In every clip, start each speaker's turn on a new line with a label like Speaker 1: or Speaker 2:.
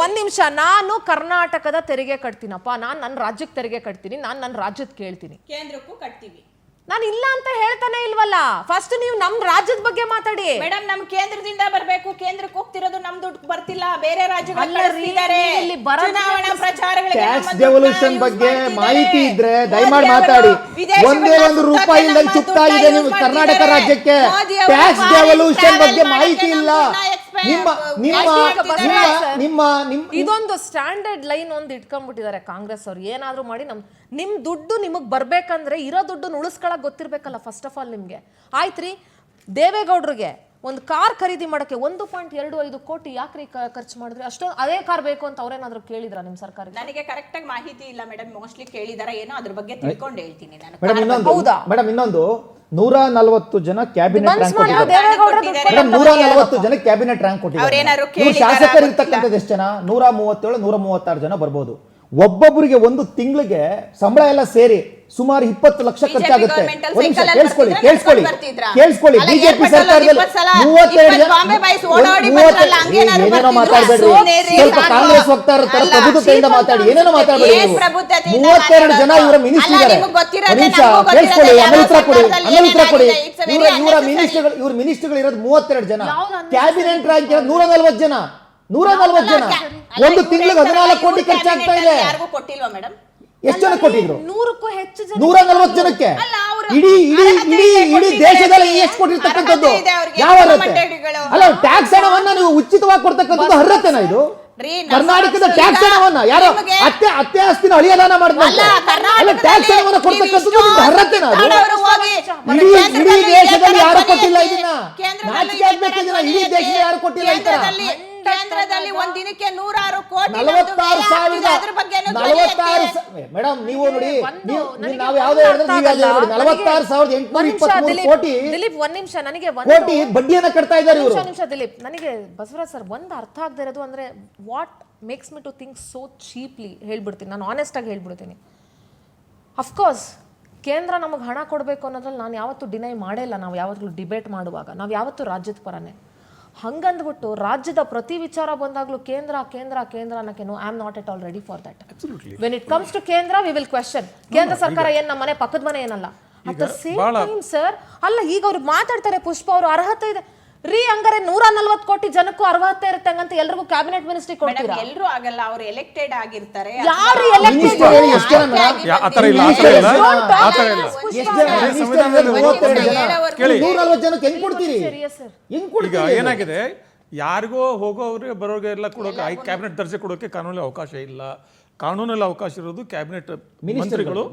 Speaker 1: ಒಂದ್ ನಿಮಿಷ ನಾನು ಕರ್ನಾಟಕದ ತೆರಿಗೆ ಕಟ್ತೀನಪ್ಪ ನಾನು ನನ್ನ ರಾಜ್ಯಕ್ಕೆ ತೆರಿಗೆ ಕಟ್ತೀನಿ ನಾನು ನನ್ನ ರಾಜ್ಯದ ಕೇಳ್ತೀನಿ
Speaker 2: ಕೇಂದ್ರಕ್ಕೂ ಕಟ್ತೀವಿ
Speaker 1: ನಾನು ಇಲ್ಲ ಅಂತ ಹೇಳ್ತಾನೆ ಇಲ್ವಲ್ಲ ಫಸ್ಟ್ ನೀವು ನಮ್ಮ ರಾಜ್ಯದ ಬಗ್ಗೆ ಮಾತಾಡಿ
Speaker 2: ಮೇಡಮ್ ನಮ್ ಕೇಂದ್ರದಿಂದ ಬರಬೇಕು ಕೇಂದ್ರಕ್ಕೆ ಹೋಗ್ತಿರೋದು ನಮ್ ದುಡ್ಡು ಬರ್ತಿಲ್ಲ ಬೇರೆ ರಾಜ್ಯಗಳಿಗೆ ಕಳಿಸ್ತಿದ್ದಾರೆ ಚುನಾವಣಾ ಪ್ರಚಾರಗಳಿಗೆ
Speaker 3: ಟ್ಯಾಕ್ಸ್ ಡೆವಲ್ಯೂಷನ್ ಬಗ್ಗೆ ಮಾಹಿತಿ ಇದ್ರೆ ದಯಮಾಡಿ ಮಾತಾಡಿ ಒಂದೇ ಒಂದು ರೂಪಾಯಿ ಇಲ್ಲದೆ ಚುಕ್ತಾ ಇದೆ ನೀವು ಕರ್ನಾಟಕ ರಾಜ್ಯಕ್ಕೆ ಟ್ಯಾಕ್ಸ್ ಡೆವಲ್ಯೂಷನ್ ಬಗ್ಗೆ ಮಾಹಿತಿ ಇಲ್ಲ ನಿಮ್ಮ
Speaker 1: ಇದೊಂದು ಸ್ಟ್ಯಾಂಡರ್ಡ್ ಲೈನ್ ಒಂದು ಇಟ್ಕೊಂಡ್ಬಿಟ್ಟಿದ್ದಾರೆ ಕಾಂಗ್ರೆಸ್ ಅವ್ರು ಏನಾದ್ರೂ ಮಾಡಿ ನಿಮ್ ದುಡ್ಡು ನಿಮಗ್ ಬರ್ಬೇಕಂದ್ರೆ ಇರೋ ದುಡ್ಡು ಉಳಿಸ್ಕೊಳಕ್ ಗೊತ್ತಿರ್ಬೇಕಲ್ಲ ಫಸ್ಟ್ ಆಫ್ ಆಲ್ ನಿಮ್ಗೆ ಆಯ್ತ್ರಿ ದೇವೇಗೌಡರಿಗೆ ಒಂದು ಕಾರ್ ಖರೀದಿ ಮಾಡಕ್ಕೆ 1.25 ಕೋಟಿ ಯಾಕ್ರಿ ಖರ್ಚು ಮಾಡಿದ್ರಿ ಅಷ್ಟೊಂದು ಅದೇ ಕಾರ್ ಬೇಕು ಅಂತ ಅವ್ರೇನಾದ್ರು ಕೇಳಿದ್ರ ನಿಮ್ ಸರ್ಕಾರ
Speaker 2: ನನಗೆ ಕರೆಕ್ಟ್ ಆಗಿ ಮಾಹಿತಿ ಇಲ್ಲ ಮೇಡಮ್ ಮೋಸ್ಟ್ಲಿ ಕೇಳಿದಾರ ಏನೋ ಅದ್ರ ಬಗ್ಗೆ ತಿಳ್ಕೊಂಡು ಹೇಳ್ತೀನಿ ನಾನು
Speaker 3: ಮೇಡಮ್ ಇನ್ನೊಂದು 140 ಜನ ಕ್ಯಾಬಿನೆಟ್ ರ್ಯಾಂಕ್ ಕೊಟ್ಟಿದ್ದಾರೆ 140 ಜನ ಕ್ಯಾಬಿನೆಟ್ ರ್ಯಾಂಕ್ ಕೊಟ್ಟಿದ್ದಾರೆ ಶಾಸಕರು ಇರ್ತಕ್ಕಂಥದ್ದು ಎಷ್ಟು ಜನ 137 136 ಜನ ಬರ್ಬೋದು ಒಬ್ಬೊಬ್ಬರಿಗೆ ಒಂದು ತಿಂಗಳಿಗೆ ಸಂಬಳ ಎಲ್ಲ ಸೇರಿ ಸುಮಾರು 20 ಲಕ್ಷ ಖರ್ಚಾಗುತ್ತೆ ಕೇಳಿಸ್ಕೊಳ್ಳಿ ಬಿಜೆಪಿ ಸರ್ಕಾರದಲ್ಲಿ 32 ಏನೇನೋ ಮಾತಾಡಬೇಡ್ರಿ ಸ್ವಲ್ಪ ಕಾಂಗ್ರೆಸ್ ವಕ್ತಾರರ ತರ ಪ್ರಬುದ್ಧತೆಯಿಂದ ಮಾತಾಡಿ ಏನೇನೋ ಮಾತಾಡಬೇಡಿ 32 ಜನ ಇವರ ಮಿನಿಸ್ಟರ್ ಇದ್ದಾರೆ ಕೇಳಿಸ್ಕೊಳ್ಳಿ ಅನುತ್ರ ಕೊಡಿ ಇವ್ರ ಮಿನಿಸ್ಟರ್ಗಳು ಇರೋದು 32 ಜನ ಕ್ಯಾಬಿನೆಟ್ ರ್ಯಾಂಕ್ ಇರೋದು 140 ಜನ 140 ಜನ ಒಂದು ತಿಂಗಳಿಗೆ 14 ಕೋಟಿ ಖರ್ಚಾಗ್ತಾ ಇದೆ
Speaker 2: ಯಾರಿಗೂ ಕೊಟ್ಟಿಲ್ವಾ ಮೇಡಮ್
Speaker 3: ಎಷ್ಟು ಜನ ಕೊಟ್ಟಿದ್ರು
Speaker 1: 100ಕ್ಕೂ ಹೆಚ್ಚು ಜನ
Speaker 3: 140 ಜನಕ್ಕೆ ಇಡೀ ದೇಶದಲ್ಲಿ ಎಷ್ಟು ಕೊಟ್ಟಿರ್ತಕ್ಕಂಥದ್ದು ಯಾವ ಅರ್ಹತೆ ಅಲ್ಲ ಟ್ಯಾಕ್ಸ್ ಹಣವನ್ನ ನೀವು ಉಚಿತವಾಗಿ ಕೊಡ್ತಕ್ಕಂಥದ್ದು ಅರ್ಹತೆನಾ ಇದು ಕರ್ನಾಟಕದ ಟ್ಯಾಕ್ಸ್ ಹಣವನ್ನ ಯಾರೋ ಅತ್ತೆ ಆಸ್ತಿನ ಅಳಿಯದಾನ ಮಾಡಿದ್ರೆ ಟ್ಯಾಕ್ಸ್ ಹಣವನ್ನ ಕೊಡ್ತಕ್ಕಂಥದ್ದು ಅರ್ಹತೆನಾ ಅದು ಇಡೀ ದೇಶದಲ್ಲಿ ಯಾರು ಕೊಟ್ಟಿಲ್ಲ ಇದನ್ನ ನಾಚಿಕೆ ಆಗ್ಬೇಕು ಇದನ್ನ ಇಡೀ ದೇಶದಲ್ಲಿ ಯಾರು ಕೊಟ್ಟಿಲ್ಲ ಈ ತರ
Speaker 2: ಕೇಂದ್ರದಲ್ಲಿ ಒಂದ್ ದಿನಕ್ಕೆ 106 ಕೋಟಿ
Speaker 3: 46,000 ಮೇಡಮ್ ನೀವು ನೋಡಿ ನಾವು ಯಾವ್ದು ಹೇಳಿದ್ರೆ ನೀವು ಯಾವ್ದು ನೋಡಿ 46,823 ಕೋಟಿ
Speaker 1: ದಿಲೀಪ್ ಒಂದ್ ನಿಮಿಷ ನನಗೆ
Speaker 3: ಕೋಟಿ ಬಡ್ಡಿಯನ್ನ ಕಟ್ತಾ ಇದ್ದಾರೆ ಇವರು
Speaker 1: ನಿಮಿಷ ದಿಲೀಪ್ ನನಗೆ ಬಸವರಾಜ್ ಸರ್ ಒಂದು ಅರ್ಥ ಆಗದೆ ಇರೋದು ಅಂದ್ರೆ what makes me to think so cheaply ಹೇಳ್ಬಿಡ್ತೀನಿ ನಾನು ಆನೆಸ್ಟ್ ಆಗಿ ಹೇಳ್ಬಿಡ್ತೀನಿ ಅಫ್ಕೋರ್ಸ್ ಕೇಂದ್ರ ನಮಗೆ ಹಣ ಕೊಡಬೇಕು ಅನ್ನೋದ್ರಲ್ಲಿ ನಾನು ಯಾವತ್ತೂ ಡಿನೈ ಮಾಡೇ ಇಲ್ಲ ನಾವು ಯಾವತ್ತೂ ಡಿಬೇಟ್ ಮಾಡುವಾಗ ನಾವು ಯಾವತ್ತೂ ರಾಜ್ಯದ ಪರನೇ ಹಂಗಂದ್ಬಿಟ್ಟು ರಾಜ್ಯದ ಪ್ರತಿ ವಿಚಾರ ಬಂದಾಗ್ಲೂ ಕೇಂದ್ರ ಅನ್ನಕ್ಕೆ I am not at all ready for that when it comes to ಕೇಂದ್ರ ವಿ ವಿಲ್ ಕ್ವೆಶ್ಚನ್ ಕೇಂದ್ರ ಸರ್ಕಾರ ಏನ್ ನಮ್ಮ ಮನೆ ಪಕ್ಕದ ಮನೆ ಏನಲ್ಲ at the same time sir ಅಲ್ಲ ಈಗ ಅವ್ರು ಮಾತಾಡ್ತಾರೆ ಪುಷ್ಪ ಅವರು ಅರ್ಹತೆ ಇದೆ ರೀ ಹಂಗಾರೆ 140 ಕೋಟಿ ಜನಕ್ಕೂ ಅರ್ಹತೆ ಇರುತ್ತೆ ಹಂಗಂತ ಎಲ್ರಿಗೂ ಕ್ಯಾಬಿನೆಟ್ ಮಿನಿಸ್ಟ್ರಿ ಕೊಡ್ತೀರಾ
Speaker 2: ಎಲ್ಲರೂ ಆಗಲ್ಲ ಅವರು ಎಲೆಕ್ಟೆಡ್ ಆಗಿರ್ತಾರೆ
Speaker 1: ಯಾರು ಎಲೆಕ್ಟೆಡ್
Speaker 3: 140 ಜನಕ್ಕೆ ಹೆಂಗ್ ಕೊಡ್ತೀರಿ
Speaker 4: ಈಗ ಏನಾಗಿದೆ ಯಾರಿಗೋ ಹೋಗೋರಿಗೆ ಬರೋರಿಗೆ ಎಲ್ಲ ಕೊಡೋಕೆ ಕ್ಯಾಬಿನೆಟ್ ದರ್ಜೆ ಕೊಡೋಕೆ ಕಾನೂನಲ್ಲಿ ಅವಕಾಶ ಇಲ್ಲ ಕಾನೂನಲ್ಲಿ ಅವಕಾಶ ಇರೋದು ಕ್ಯಾಬಿನೆಟ್ ಮಂತ್ರಿಗಳು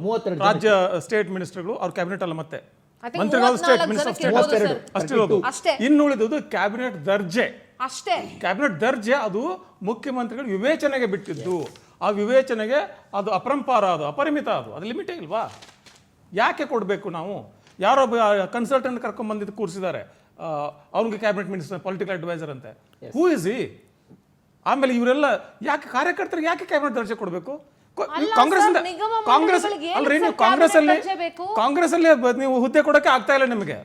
Speaker 4: ರಾಜ್ಯ ಸ್ಟೇಟ್ ಮಿನಿಸ್ಟರ್ಗಳು ಅವ್ರ ಕ್ಯಾಬಿನೆಟ್ ಅಲ್ಲ ಮತ್ತೆ ಮಂತ್ರಿಗಳು ಸ್ಟೇಟ್ ಮಿನಿಸ್ಟರ್ ಅಷ್ಟೇ ಇರೋದು ಇನ್ನುಳಿದುದು ಕ್ಯಾಬಿನೆಟ್ ದರ್ಜೆ
Speaker 1: ಅಷ್ಟೇ
Speaker 4: ಕ್ಯಾಬಿನೆಟ್ ದರ್ಜೆ ಅದು ಮುಖ್ಯಮಂತ್ರಿಗಳು ವಿವೇಚನೆಗೆ ಬಿಟ್ಟಿದ್ದು ಆ ವಿವೇಚನೆಗೆ ಅದು ಅಪರಂಪಾರ ಅದು ಅಪರಿಮಿತ ಅದು ಲಿಮಿಟೇ ಇಲ್ವಾ ಯಾಕೆ ಕೊಡಬೇಕು ನಾವು ಯಾರೋ ಕನ್ಸಲ್ಟೆಂಟ್ ಕರ್ಕೊಂಡ್ ಬಂದಿದ್ದು ಕೂರಿಸಿದ್ದಾರೆ ಅವ್ನಿಗೆ ಕ್ಯಾಬಿನೆಟ್ ಮಿನಿಸ್ಟರ್ ಪೊಲಿಟಿಕಲ್ ಅಡ್ವೈಸರ್ ಅಂತೆ ಹೂ ಇಸ್ ಈ ಆಮೇಲೆ ಇವರೆಲ್ಲ ಯಾಕೆ ಕಾರ್ಯಕರ್ತರಿಗೆ ಯಾಕೆ ಕ್ಯಾಬಿನೆಟ್ ದರ್ಜೆ ಕೊಡಬೇಕು ಕಾಂಗ್ರೆಸ್ ಅಲ್ಲಿ ನೀವು ಹುದ್ದೆ ಕೊಡಕ್ಕೆ ಆಗ್ತಾ ಇಲ್ಲ ನಿಮಗೆ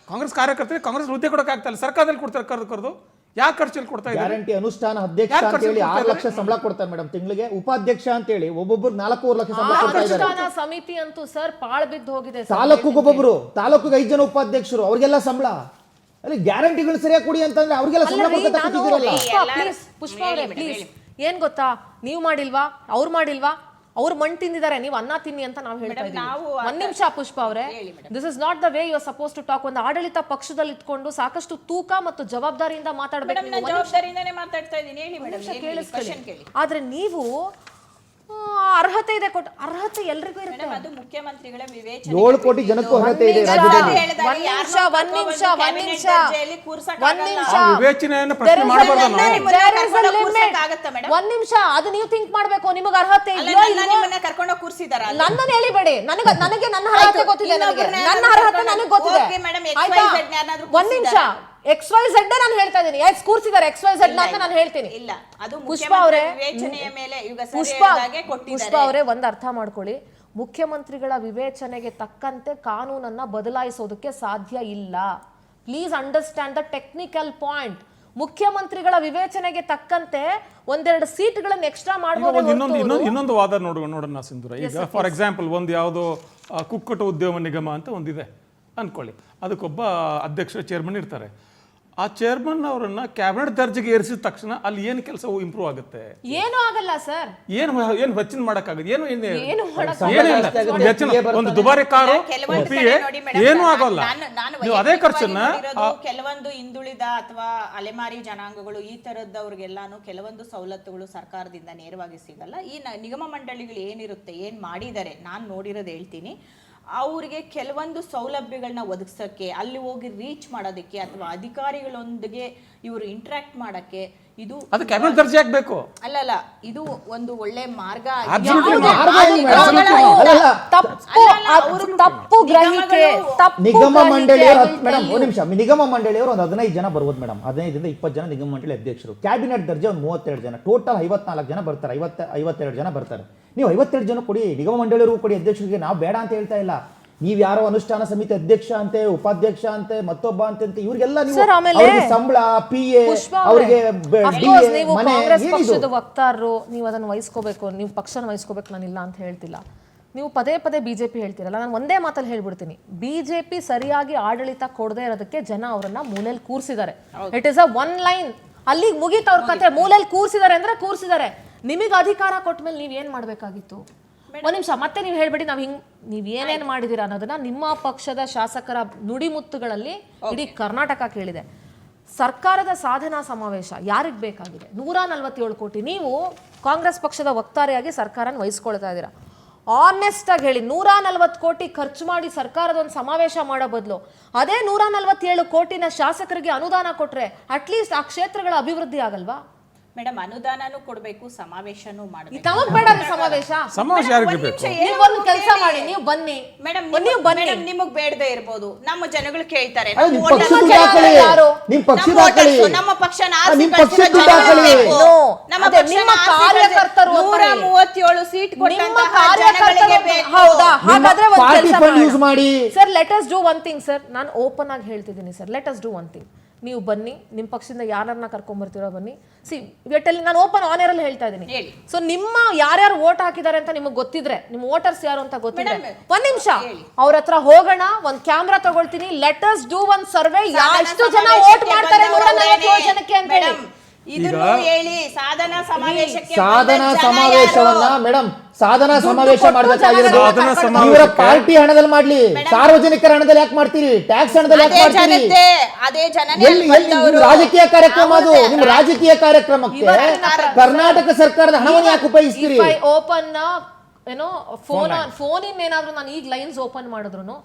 Speaker 4: ಕಾಂಗ್ರೆಸ್ ಕಾರ್ಯಕರ್ತರಿಗೆ ಕಾಂಗ್ರೆಸ್ ಹುದ್ದೆ ಕೊಡಕ್ಕೆ ಆಗ್ತಾ ಇಲ್ಲ ಸರ್ಕಾರದಲ್ಲಿ ಕೊಡ್ತಾರೆ ಕರೆದು ಯಾಕೆ ಖರ್ಚಲ್ಲಿ ಕೊಡ್ತಾ ಇದ್ದಾರೆ
Speaker 3: ಗ್ಯಾರಂಟಿ ಅನುಷ್ಠಾನ ಅಧ್ಯಕ್ಷ ಅಂತ ಹೇಳಿ 6 ಲಕ್ಷ ಸಂಬಳ ಕೊಡ್ತಾರೆ ಮೇಡಮ್ ತಿಂಗಳಿಗೆ ಉಪಾಧ್ಯಕ್ಷ ಅಂತ ಹೇಳಿ ಒಬ್ಬೊಬ್ಬರು 4 ಲಕ್ಷ ಸಂಬಳ ಕೊಡ್ತಾ ಇದ್ದಾರೆ
Speaker 1: ಸಮಿತಿ ಅಂತೂ ಸರ್ ಪಾಳು ಬಿದ್ದು ಹೋಗಿದೆ
Speaker 3: ತಾಲೂಕಿಗೆ 5 ಜನ ಉಪಾಧ್ಯಕ್ಷರು ಅವ್ರಿಗೆಲ್ಲ ಸಂಬಳ ಅಲ್ಲಿ ಗ್ಯಾರಂಟಿಗಳು ಸರಿಯಾಗಿ ಕೊಡಿ ಅಂತಂದ್ರೆ ಅವ್ರಿಗೆಲ್ಲ ಸಂಬಳ
Speaker 1: ಪುಷ್ಪ ಅವರೇ ಪ್ಲೀಸ್ ಏನ್ ಗೊತ್ತಾ ನೀವು ಮಾಡಿಲ್ವಾ ಅವ್ರು ಮಾಡಿಲ್ವಾ ಅವ್ರು ಮಣ್ಣು ತಿಂದಿದ್ದಾರೆ ನೀವು ಅನ್ನ ತಿನ್ನಿ ಅಂತ ನಾವು ಹೇಳ್ತಾ ಇದ್ದೀವಿ ಒಂದ್ ನಿಮಿಷ ಪುಷ್ಪ ಅವರೇ this is not the way you are suppose to talk ಒಂದು ಆಡಳಿತ ಪಕ್ಷದಲ್ಲಿ ಇಟ್ಕೊಂಡು ಸಾಕಷ್ಟು ತೂಕ ಮತ್ತು ಜವಾಬ್ದಾರಿಯಿಂದ ಮಾತಾಡಬೇಕು ಆದ್ರೆ ನೀವು ಅರ್ಹತೆ ಇದೆ ಅರ್ಹತೆ ಎಲ್ರಿಗೂ ಇರುತ್ತೆ
Speaker 2: ಅದು ಮುಖ್ಯಮಂತ್ರಿಗಳ ವಿವೇಚನೆ
Speaker 3: 7 ಕೋಟಿ ಜನಕ್ಕೂ ಅರ್ಹತೆ ಇದೆ
Speaker 1: ಒಂದ್ ನಿಮಿಷ ಅದು ನೀವು ಥಿಂಕ್ ಮಾಡ್ಬೇಕು ನಿಮಗೆ ಅರ್ಹತೆ
Speaker 2: ಕರ್ಕೊಂಡು ಕೂರಿಸಿದಾರ
Speaker 1: ನನ್ನನ್ನು ಹೇಳಿಬೇಡಿ ನನಗೆ ನನ್ನ ಅರ್ಹತೆ ಗೊತ್ತಿದೆ ನನ್ನ ಅರ್ಹತೆ ನನಗೆ ಗೊತ್ತಿದೆ ಒಂದ್ ನಿಮಿಷ XYZ ನಾನು ಹೇಳ್ತಾ ಇದ್ದೀನಿ ಎಕ್ಸ್ ಕೂರಿಸಿದ್ದಾರೆ XYZ ಅಂತ ನಾನು ಹೇಳ್ತೀನಿ
Speaker 2: ಇಲ್ಲ ಅದು
Speaker 1: ಪುಷ್ಪ ಅವರೇ
Speaker 2: ವಿವೇಚನೆಯ ಮೇಲೆ ಈಗ
Speaker 1: ಪುಷ್ಪ ಅವರೇ ಒಂದು ಅರ್ಥ ಮಾಡ್ಕೊಳ್ಳಿ ಮುಖ್ಯಮಂತ್ರಿಗಳ ವಿವೇಚನೆಗೆ ತಕ್ಕಂತೆ ಕಾನೂನನ್ನ ಬದಲಾಯಿಸೋದಕ್ಕೆ ಸಾಧ್ಯ ಇಲ್ಲ please understand the technical point ಮುಖ್ಯಮಂತ್ರಿಗಳ ವಿವೇಚನೆಗೆ ತಕ್ಕಂತೆ ಒಂದೆರಡು ಸೀಟ್ಗಳನ್ನು ಎಕ್ಸ್ಟ್ರಾ ಮಾಡಬಹುದು.
Speaker 4: ಇನ್ನೊಂದು ವಾದ ನೋಡೋಣ ಸಿಂಧೂರ. ಈಗ ಫಾರ್ ಎಕ್ಸಾಂಪಲ್ ಒಂದು ಯಾವುದೋ ಕುಕ್ಕಟ ಉದ್ಯಮ ನಿಗಮ ಅಂತ ಒಂದಿದೆ ಅನ್ಕೊಳ್ಳಿ. ಅದಕ್ಕೊಬ್ಬ ಅಧ್ಯಕ್ಷರು ಚೇರ್ಮನ್ ಇರ್ತಾರೆ. ಆ ಚೇರ್ಮನ್ ಅವರನ್ನ ಕ್ಯಾಬಿನೆಟ್ ದರ್ಜೆಗೆ ಏರಿಸಿದ ತಕ್ಷಣ ಅಲ್ಲಿ ಏನು ಕೆಲಸ ಇಂಪ್ರೂವ್ ಆಗುತ್ತೆ?
Speaker 1: ಏನೂ ಆಗಲ್ಲ ಸರ್.
Speaker 4: ಏನು ಹೆಚ್ಚಿನ ಮಾಡಕ್ಕಾಗದು? ಏನು
Speaker 3: ಮಾಡಕ್ಕಾಗಲ್ಲ.
Speaker 4: ಒಂದು ದುಬಾರಿ ಕಾರು ಏನು ಆಗೋಲ್ಲ. ನೀವು ಅದೇ ಖರ್ಚನ್ನ
Speaker 2: ಕೆಲವೊಂದು ಹಿಂದುಳಿದ ಅಥವಾ ಅಲೆಮಾರಿ ಜನಾಂಗಗಳು ಈ ತರದವ್ರಿಗೆಲ್ಲಾನು ಕೆಲವೊಂದು ಸವಲತ್ತುಗಳು ಸರ್ಕಾರದಿಂದ ನೇರವಾಗಿ ಸಿಗಲ್ಲ. ಈ ನಿಗಮ ಮಂಡಳಿಗಳು ಏನಿರುತ್ತೆ, ಏನ್ ಮಾಡಿದ್ದಾರೆ, ನಾನ್ ನೋಡಿರೋದು ಹೇಳ್ತೀನಿ. ಅವ್ರಿಗೆ ಕೆಲವೊಂದು ಸೌಲಭ್ಯಗಳನ್ನ ಒದಗಿಸೋಕ್ಕೆ, ಅಲ್ಲಿ ಹೋಗಿ ರೀಚ್ ಮಾಡೋದಕ್ಕೆ ಅಥವಾ ಅಧಿಕಾರಿಗಳೊಂದಿಗೆ ಇವರು ಇಂಟ್ರಾಕ್ಟ್ ಮಾಡಕ್ಕೆ ಇದು
Speaker 4: ಅದು ಕ್ಯಾಬಿನೆಟ್ ದರ್ಜೆ ಆಗಬೇಕು.
Speaker 2: ಅಲ್ಲಲ್ಲ, ಇದು ಒಂದು ಒಳ್ಳೆ ಮಾರ್ಗ.
Speaker 3: ನಿಗಮ ಮಂಡಳಿಯವರು ಮೇಡಮ್ ಒಂದು ನಿಮಿಷ, ನಿಗಮ ಮಂಡಳಿಯವರು ಒಂದು 15 ಜನ ಬರ್ಬೋದು ಮೇಡಮ್. 15ರಿಂದ 20 ಜನ ನಿಗಮ ಮಂಡಳಿ ಅಧ್ಯಕ್ಷರು. ಕ್ಯಾಬಿನೆಟ್ ದರ್ಜೆ ಒಂದು 32 ಜನ, ಟೋಟಲ್ 54 ಜನ ಬರ್ತಾರೆ. 52 ಜನ ಬರ್ತಾರೆ. ನೀವು 52 ಜನ ಕೊಡಿ, ನಿಗಮ ಮಂಡಳಿಯವರು ಕೊಡಿ ಅಧ್ಯಕ್ಷರಿಗೆ. ನಾವು ಬೇಡ ಅಂತ ಹೇಳ್ತಾ ಇಲ್ಲ. ನೀವ್ ಯಾರೋ ಅನುಷ್ಠಾನ ಸಮಿತಿ ಅಧ್ಯಕ್ಷ ಅಂತೆ, ಉಪಾಧ್ಯಕ್ಷ ಅಂತೆ, ಮತ್ತೊಬ್ಬ ಅಂತ ಇವ್ರಿಗೆಲ್ಲ ಸಂಬಳ, PA, ಅವರಿಗೆ
Speaker 1: ಕಾಂಗ್ರೆಸ್ ಪಕ್ಷದ ವಕ್ತಾರರು, ನೀವು ಅದನ್ನು ವಹಿಸ್ಕೋಬೇಕು, ನೀವು ಪಕ್ಷನ ವಹಿಸ್ಕೋಬೇಕು, ನಾನಿಲ್ಲ ಅಂತ ಹೇಳ್ತಿಲ್ಲ. ನೀವು ಪದೇ ಪದೇ ಬಿಜೆಪಿ ಹೇಳ್ತೀರಲ್ಲ, ನಾನು ಒಂದೇ ಮಾತಲ್ಲಿ ಹೇಳ್ಬಿಡ್ತೀನಿ, ಬಿಜೆಪಿ ಸರಿಯಾಗಿ ಆಡಳಿತ ಕೊಡದೇ ಇರೋದಕ್ಕೆ ಜನ ಅವರನ್ನ ಮೂಲೆಯಲ್ಲಿ ಕೂರಿಸಿದ್ದಾರೆ. It is a one line, ಅಲ್ಲಿಗೆ ಮುಗೀತು ಅವ್ರ ಕತೆ. ಮೂಲೆಯಲ್ಲಿ ಕೂರಿಸಿದ್ದಾರೆ ಅಂದ್ರೆ ಕೂರಿಸಿದ್ದಾರೆ. ನಿಮಗೆ ಅಧಿಕಾರ ಕೊಟ್ಟ ಮೇಲೆ ನೀವ್ ಏನ್ ಮಾಡ್ಬೇಕಾಗಿತ್ತು? ಒಂದ್ ನಿಮಿಷ, ಮತ್ತೆ ನೀವು ಹೇಳ್ಬೇಡಿ ನೀವ್ ಏನೇನ್ ಮಾಡಿದೀರಾ ಅನ್ನೋದನ್ನ ನಿಮ್ಮ ಪಕ್ಷದ ಶಾಸಕರ ನುಡಿಮುತ್ತುಗಳಲ್ಲಿ ಇಡೀ ಕರ್ನಾಟಕ ಕೇಳಿದೆ. ಸರ್ಕಾರದ ಸಾಧನಾ ಸಮಾವೇಶ ಯಾರಿಗ್ ಬೇಕಾಗಿದೆ? 147 ಕೋಟಿ. ನೀವು ಕಾಂಗ್ರೆಸ್ ಪಕ್ಷದ ವಕ್ತಾರೆಯಾಗಿ ಸರ್ಕಾರನ ವಹಿಸ್ಕೊಳ್ತಾ ಇದ್ದೀರಾ. ಆನೆಸ್ಟ್ ಆಗಿ ಹೇಳಿ, 140 ಕೋಟಿ ಖರ್ಚು ಮಾಡಿ ಸರ್ಕಾರದ ಒಂದು ಸಮಾವೇಶ ಮಾಡೋ ಬದಲು ಅದೇ 147 ಕೋಟಿನ ಶಾಸಕರಿಗೆ ಅನುದಾನ ಕೊಟ್ರೆ ಅಟ್ಲೀಸ್ಟ್ ಆ ಕ್ಷೇತ್ರಗಳ ಅಭಿವೃದ್ಧಿ ಆಗಲ್ವಾ?
Speaker 2: ಮೇಡಮ್, ಅನುದಾನನೂ ಕೊಡ್ಬೇಕು, ಸಮಾವೇಶನೂ ಮಾಡಬೇಕು.
Speaker 1: ತಮಗ್ ಬೇಡ ಸಮಾವೇಶ. ಕೆಲಸ ಮಾಡಿ, ನೀವು ಬನ್ನಿ
Speaker 2: ಮೇಡಮ್, ನಿಮಗ್ ಬೇಡದೇ ಇರ್ಬೋದು, ನಮ್ಮ ಜನಗಳು ಕೇಳ್ತಾರೆ.
Speaker 3: ನಿಮ್ಮ
Speaker 2: ಪಕ್ಷ
Speaker 1: ನಮ್ಮ ಕಾರ್ಯಕರ್ತರು
Speaker 2: 137 seat
Speaker 1: sir. Let us do one thing sir. ನಾನು ಓಪನ್ ಆಗಿ ಹೇಳ್ತಿದ್ದೀನಿ sir, let us do one thing. ನೀವು ಬನ್ನಿ, ನಿಮ್ಮ ಪಕ್ಷದಿಂದ ಯಾರನ್ನ ಕರ್ಕೊಂಡ್ಬರ್ತೀರೋ ಬನ್ನಿ. ನಾನು ಓಪನ್ ಆನರ್ ಅಲ್ಲಿ ಹೇಳ್ತಾ ಇದ್ದೀನಿ. ಸೊ ನಿಮ್ಮ ಯಾರ್ಯಾರು ವೋಟ್ ಹಾಕಿದ್ದಾರೆ ಅಂತ ನಿಮಗೆ ಗೊತ್ತಿದ್ರೆ, ನಿಮ್ಮ ವೋಟರ್ಸ್ ಯಾರು ಅಂತ ಗೊತ್ತಿದ್ರೆ, ಒಂದ್ ನಿಮಿಷ ಅವ್ರ ಹತ್ರ ಹೋಗೋಣ, ಒಂದ್ ಕ್ಯಾಮ್ರಾ ತಗೊಳ್ತೀನಿ, let us do one survey. ಎಷ್ಟು ಜನ ವೋಟ್ ಮಾಡ್ತಾರೆ 147 ಜನಕ್ಕೆ ಅಂತ ಹೇಳಿ.
Speaker 2: ಸಾಧನಾ
Speaker 3: ಸಮಾವೇಶವನ್ನ ಮೇಡಮ್, ಸಾಧನಾ ಸಮಾವೇಶ ಮಾಡಬೇಕಾಗಿರೋದು ಇವರ ಪಾರ್ಟಿ ಹಣದಲ್ಲಿ ಮಾಡ್ಲಿ, ಸಾರ್ವಜನಿಕರ ಹಣದಲ್ಲಿ ಯಾಕೆ ಮಾಡ್ತೀರಿ? ಟ್ಯಾಕ್ಸ್ ಹಣದಲ್ಲಿ ಯಾಕೆ ಮಾಡ್ತೀರಿ? ರಾಜಕೀಯ ಕಾರ್ಯಕ್ರಮ ಅದು. ನಿಮ್ಮ ರಾಜಕೀಯ ಕಾರ್ಯಕ್ರಮಕ್ಕೆ ಕರ್ನಾಟಕ ಸರ್ಕಾರದ ಹಣವನ್ನು ಯಾಕೆ ಉಪಯೋಗಿಸ್ತೀರಿ?
Speaker 1: ಓಪನ್ ಏನೋ ಫೋನ್ ಏನಾದ್ರು ನಾನು ಈಗ ಲೈನ್ಸ್ ಓಪನ್ ಮಾಡಿದ್ರು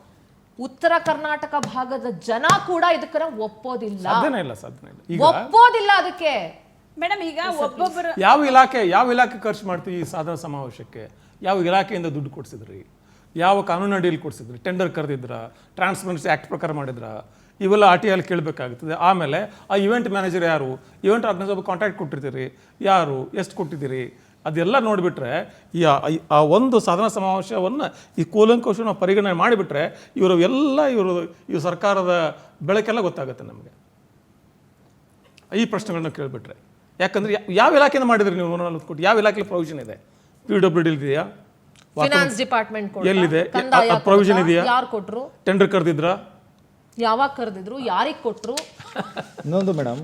Speaker 1: ಉತ್ತರ ಕರ್ನಾಟಕ ಭಾಗದ ಜನ ಕೂಡ ಇದಕ್ಕೆ ಒಪ್ಪೋದಿಲ್ಲ. ಅದಕ್ಕೆ
Speaker 2: ಮೇಡಮ್, ಈಗ ಒಬ್ಬೊಬ್ಬರು
Speaker 4: ಯಾವ ಇಲಾಖೆ ಖರ್ಚು ಮಾಡ್ತೀವಿ ಈ ಸಾಧನಾ ಸಮಾವೇಶಕ್ಕೆ? ಯಾವ ಇಲಾಖೆಯಿಂದ ದುಡ್ಡು ಕೊಡ್ಸಿದ್ರಿ? ಯಾವ ಕಾನೂನು ಅಡಿಯಲ್ಲಿ ಕೊಡ್ಸಿದ್ರಿ? ಟೆಂಡರ್ ಕರೆದಿದ್ರ? ಟ್ರಾನ್ಸ್ಪರೆನ್ಸಿ ಆಕ್ಟ್ ಪ್ರಕಾರ ಮಾಡಿದ್ರ? ಇವೆಲ್ಲ RTI ಕೇಳಬೇಕಾಗುತ್ತದೆ. ಆಮೇಲೆ ಆ ಇವೆಂಟ್ ಮ್ಯಾನೇಜರ್ ಯಾರು? ಇವೆಂಟ್ ಆರ್ಗನೈಸರ್ ಕಾಂಟ್ಯಾಕ್ಟ್ ಕೊಟ್ಟಿರ್ತೀರಿ, ಯಾರು, ಎಷ್ಟು ಕೊಟ್ಟಿದ್ದೀರಿ? ಅದೆಲ್ಲ ನೋಡಿಬಿಟ್ರೆ ಆ ಒಂದು ಸಾಧನಾ ಸಮಾವೇಶವನ್ನು ಈ ಕೂಲಂಕುಷ ನಾವು ಪರಿಗಣನೆ ಮಾಡಿಬಿಟ್ರೆ ಇವರು ಸರ್ಕಾರದ ಬೆಳಕೆಲ್ಲ ಗೊತ್ತಾಗುತ್ತೆ ನಮಗೆ, ಈ ಪ್ರಶ್ನೆಗಳನ್ನ ಕೇಳಿಬಿಟ್ರೆ. ಯಾಕಂದ್ರೆ ಯಾವ ಇಲಾಖೆಯಿಂದ ಮಾಡಿದ್ರಿ ನೀವು 140 ಕೋಟಿ? ಯಾವ ಇಲಾಖೆಯಲ್ಲಿ ಪ್ರೊವಿಷನ್ ಇದೆ? PWD ಇದೆಯಾ?
Speaker 1: ಫಿನಾನ್ಸ್ ಡಿಪಾರ್ಟ್ಮೆಂಟ್
Speaker 4: ಎಲ್ಲಿದೆ ಪ್ರೊವಿಷನ್ ಇದೆಯಾ?
Speaker 1: ಯಾರು ಕೊಟ್ರು?
Speaker 4: ಟೆಂಡರ್ ಕರೆದಿದ್ರಾ?
Speaker 1: ಯಾವಾಗ ಕರೆದಿದ್ರು? ಯಾರಿಗೆ ಕೊಟ್ರು?
Speaker 3: ಇನ್ನೊಂದು madam,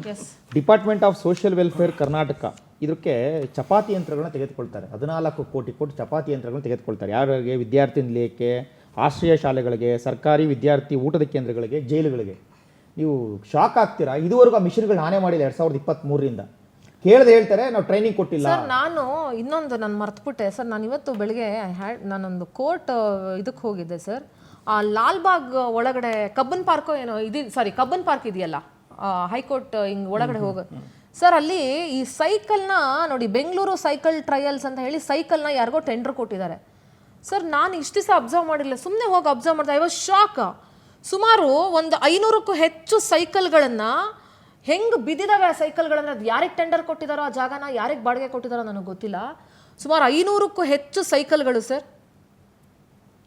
Speaker 3: department of social welfare Karnataka ಇದಕ್ಕೆ ಚಪಾತಿ ಯಂತ್ರಗಳನ್ನ ತೆಗೆದುಕೊಳ್ತಾರೆ. 14 ಕೋಟಿ ಕೊಟ್ಟು ಚಪಾತಿ ಯಂತ್ರಗಳನ್ನ ತೆಗೆದುಕೊಳ್ತಾರೆ. ಯಾರಿಗೆ? ವಿದ್ಯಾರ್ಥಿ ನಿಲಯಕ್ಕೆ, ಆಶ್ರಯ ಶಾಲೆಗಳಿಗೆ, ಸರ್ಕಾರಿ ವಿದ್ಯಾರ್ಥಿ ಊಟದ ಕೇಂದ್ರಗಳಿಗೆ, ಜೈಲುಗಳಿಗೆ. ನೀವು ಶಾಕ್ ಆಗ್ತೀರಾ, ಇದುವರೆಗೂ ಆ ಮಿಷನ್ಗಳು ಹಾನಿ ಮಾಡಿಲ್ಲ 2023ರಿಂದ. ಹೇಳ್ತಾರೆ ನಾವು ಟ್ರೈನಿಂಗ್ ಕೊಟ್ಟಿಲ್ಲ.
Speaker 1: ಸರ್, ನಾನು ನಾನು ಮರ್ತುಬಿಟ್ಟೆ ಸರ್. ನಾನು ಇವತ್ತು ಬೆಳಿಗ್ಗೆ ನಾನೊಂದು ಕೋರ್ಟ್ ಇದಕ್ಕೆ ಹೋಗಿದ್ದೆ ಸರ್. ಆ ಲಾಲ್ಬಾಗ್ ಒಳಗಡೆ ಕಬ್ಬನ್ ಪಾರ್ಕೋ ಏನೋ ಕಬ್ಬನ್ ಪಾರ್ಕ್ ಇದೆಯಲ್ಲ, ಹೈಕೋರ್ಟ್ ಹಿಂಗ್ ಒಳಗಡೆ ಸರ್, ಅಲ್ಲಿ ಈ ಸೈಕಲ್ನ ನೋಡಿ, ಬೆಂಗಳೂರು ಸೈಕಲ್ ಟ್ರಯಲ್ಸ್ ಅಂತ ಹೇಳಿ ಸೈಕಲ್ನ ಯಾರಿಗೋ ಟೆಂಡರ್ ಕೊಟ್ಟಿದ್ದಾರೆ ಸರ್. ನಾನು ಇಷ್ಟು ದಿವಸ ಅಬ್ಸರ್ವ್ ಮಾಡಿಲ್ಲ, ಸುಮ್ಮನೆ ಹೋಗಿ ಅಬ್ಸರ್ವ್ ಮಾಡ್ದೆ. I was shock. ಸುಮಾರು ಒಂದು 500ಕ್ಕೂ ಹೆಚ್ಚು ಸೈಕಲ್ಗಳನ್ನ ಹೆಂಗ್ ಬಿದ್ದಿದಾವೆ ಆ ಸೈಕಲ್ಗಳನ್ನ. ಅದು ಯಾರಿಗೆ ಟೆಂಡರ್ ಕೊಟ್ಟಿದಾರೋ ಆ ಜಾಗನ, ಯಾರಿಗೆ ಬಾಡಿಗೆ ಕೊಟ್ಟಿದಾರೋ ನನಗೆ ಗೊತ್ತಿಲ್ಲ. ಸುಮಾರು 500ಕ್ಕೂ ಹೆಚ್ಚು ಸೈಕಲ್ಗಳು ಸರ್,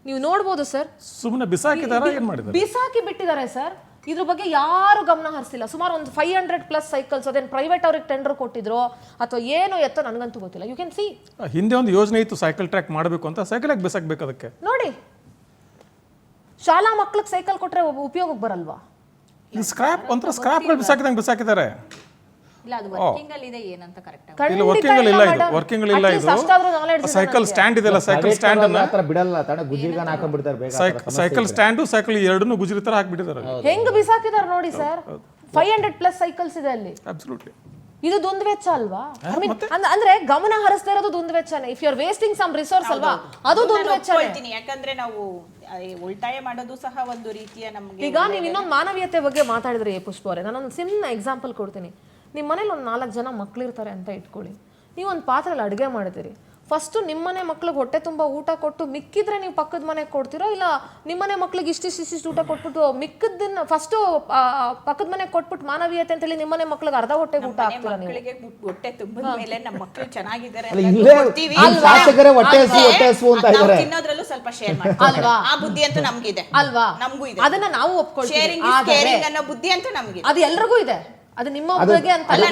Speaker 1: ನೀವು ನೋಡ್ಬೋದು ಸರ್.
Speaker 4: ಸುಮ್ಮನೆ ಬಿಸಾಕಿ ಬಿಟ್ಟಿದ್ದಾರೆ
Speaker 1: ಸರ್. ಇದ್ರ ಬಗ್ಗೆ ಯಾರು ಗಮನ ಹರಿಸಿಲ್ಲ. ಸುಮಾರು ಒಂದು 500+ ಸೈಕಲ್ಸ್ ಅದೇನು ಪ್ರೈವೇಟ್ ಅವ್ರಿಗೆ ಟೆಂಡರ್ ಕೊಟ್ಟಿದ್ರು ಅಥವಾ ಏನೋ ಎತ್ತೋ ನನಗಂತೂ ಗೊತ್ತಿಲ್ಲ. ಯು ಕ್ಯಾನ್ ಸಿ
Speaker 4: ಹಿಂದೆ ಒಂದು ಯೋಜನೆ ಇತ್ತು ಸೈಕಲ್ ಟ್ರ್ಯಾಕ್ ಮಾಡಬೇಕು ಅಂತ, ಸೈಕಲ್ ಯಾಕೆ ಬೆಸಾಕ್ಬೇಕು ಅದಕ್ಕೆ?
Speaker 1: ನೋಡಿ, ಶಾಲಾ ಮಕ್ಳಿಗೆ ಸೈಕಲ್ ಕೊಟ್ರೆ ಉಪಯೋಗಕ್ಕೆ ಬರಲ್ವಾ?
Speaker 4: ಇದು ಸ್ಕ್ರಾಪ್ ಒಂಥರ ಸ್ಕ್ರಾಪ್ಗಳು ಬಿಸಾಕಿದ್ದಾರೆ.
Speaker 2: ಇಲ್ಲ ಅದು ವರ್ಕಿಂಗ್ ಅಲ್ಲಿ ಇದೆ ಏನಂತ ಕರೆಕ್ಟ್ ಆಗಿ
Speaker 4: ಇಲ್ಲ ವರ್ಕಿಂಗ್ ಇಲ್ಲ ಇದು ಸೈಕಲ್ ಸ್ಟ್ಯಾಂಡ್ ಇದೆಲ್ಲ, ಸೈಕಲ್ ಸ್ಟ್ಯಾಂಡ್ ಅನ್ನ
Speaker 3: ಬಿಡಲ್ಲ ತಾನೆ, ಗುಜಿಗಾನ ಹಾಕೊಂಡ್ಬಿಡ್ತಾರೆ ಬೇಗ.
Speaker 4: ಸೈಕಲ್ ಸ್ಟ್ಯಾಂಡು ಸೈಕಲ್ ಎರಡನ್ನೂ ಗುಜರಿ ತರ ಹಾಕ್ಬಿಟ್ಟಿದ್ದಾರೆ.
Speaker 1: ಹೆಂಗ್ ಬಿಸಾಕಿದಾರೆ ನೋಡಿ ಸರ್. 500+ ಸೈಕಲ್ಸ್ ಇದೆ ಅಲ್ಲಿ.
Speaker 4: ಅಬ್ಸಲ್ಯೂಟ್ಲಿ.
Speaker 1: ಇದು ದುಂದು ವೆಚ್ಚ ಅಲ್ವಾ? ಅಂದ್ರೆ ಗಮನ ಹರಿಸ್ತಾ ಇರೋದು ದುಂದು ವೆಚ್ಚನೇ. If you are wasting some resource ಅಲ್ವಾ, ಅದು ದುಂದು ವೆಚ್ಚನೇ.
Speaker 2: ಯಾಕಂದ್ರೆ ನಾವು ಉಳಿತಾಯ ಮಾಡೋದು ಸಹ ಒಂದು ರೀತಿಯ ನಮಗೆ.
Speaker 1: ಈಗ ನೀವು ಇನ್ನೊಂದು ಮಾನವೀಯತೆ ಬಗ್ಗೆ ಮಾತಾಡಿದ್ರಿ ಪುಷ್ಪ ಅವರೇ, ನಾನೊಂದು ಸಣ್ಣ ಎಕ್ಸಾಂಪಲ್ ಕೊಡ್ತೀನಿ. ನಿಮ್ಮ ಮನೇಲಿ ಒಂದು 4 ಜನ ಮಕ್ಳಿರ್ತಾರೆ ಅಂತ ಇಟ್ಕೊಳ್ಳಿ. ನೀವು ಒಂದು ಪಾತ್ರೆಯಲ್ಲಿ ಅಡುಗೆ ಮಾಡಿದಿರಿ. ಫಸ್ಟು ನಿಮ್ಮನೆ ಮಕ್ಳಿಗೆ ಹೊಟ್ಟೆ ತುಂಬ ಊಟ ಕೊಟ್ಟು ಮಿಕ್ಕಿದ್ರೆ ನೀವು ಪಕ್ಕದ ಮನೆಗೆ ಕೊಡ್ತೀರೋ, ಇಲ್ಲ ನಿಮ್ಮನೆ ಮಕ್ಳಿಗೆ ಇಷ್ಟಿಷ್ಟು ಊಟ ಕೊಟ್ಬಿಟ್ಟು ಮಿಕ್ಕದನ್ನ ಫಸ್ಟು ಪಕ್ಕದ ಮನೆಗೆ ಕೊಟ್ಬಿಟ್ಟು ಮಾನವೀಯತೆ ಅಂತೇಳಿ ನಿಮ್ಮನೆ ಮಕ್ಳಿಗೆ ಅರ್ಧ ಹೊಟ್ಟೆಗೆ ಊಟ ಹಾಕ್ತೀರಾ ನೀವು?
Speaker 2: ಹೊಟ್ಟೆ ತುಂಬಿದ ಮೇಲೆ ನಮ್ಮ ಮಕ್ಕಳು ಚೆನ್ನಾಗಿದ್ದಾರೆ ತಿನ್ನೋದ್ರಲ್ಲೂ ಸ್ವಲ್ಪ ಶೇರ್ ಮಾಡ್ತೀವಿ. ಆ ಬುದ್ಧಿ ಅಂತೂ ನಮ್ಗಿದೆ
Speaker 1: ಅಲ್ವಾ?
Speaker 2: ನಮಗೂ ಇದೆ.
Speaker 1: ಅದನ್ನ ನಾವು ಒಪ್ಕೊಳ್ತೀವಿ.
Speaker 2: ಶೇರಿಂಗ್ ಇಸ್ ಕೇರಿಂಗ್ ಅನ್ನೋ ಬುದ್ಧಿ ಅಂತೂ ನಮ್ಗಿದೆ.
Speaker 1: ಅದು ಎಲ್ರಿಗೂ ಇದೆ. ಅದು ನಿಮ್ಮ ಒಬ್ಬರಿಗೆ ಅಂತ ಅಲ್ಲ.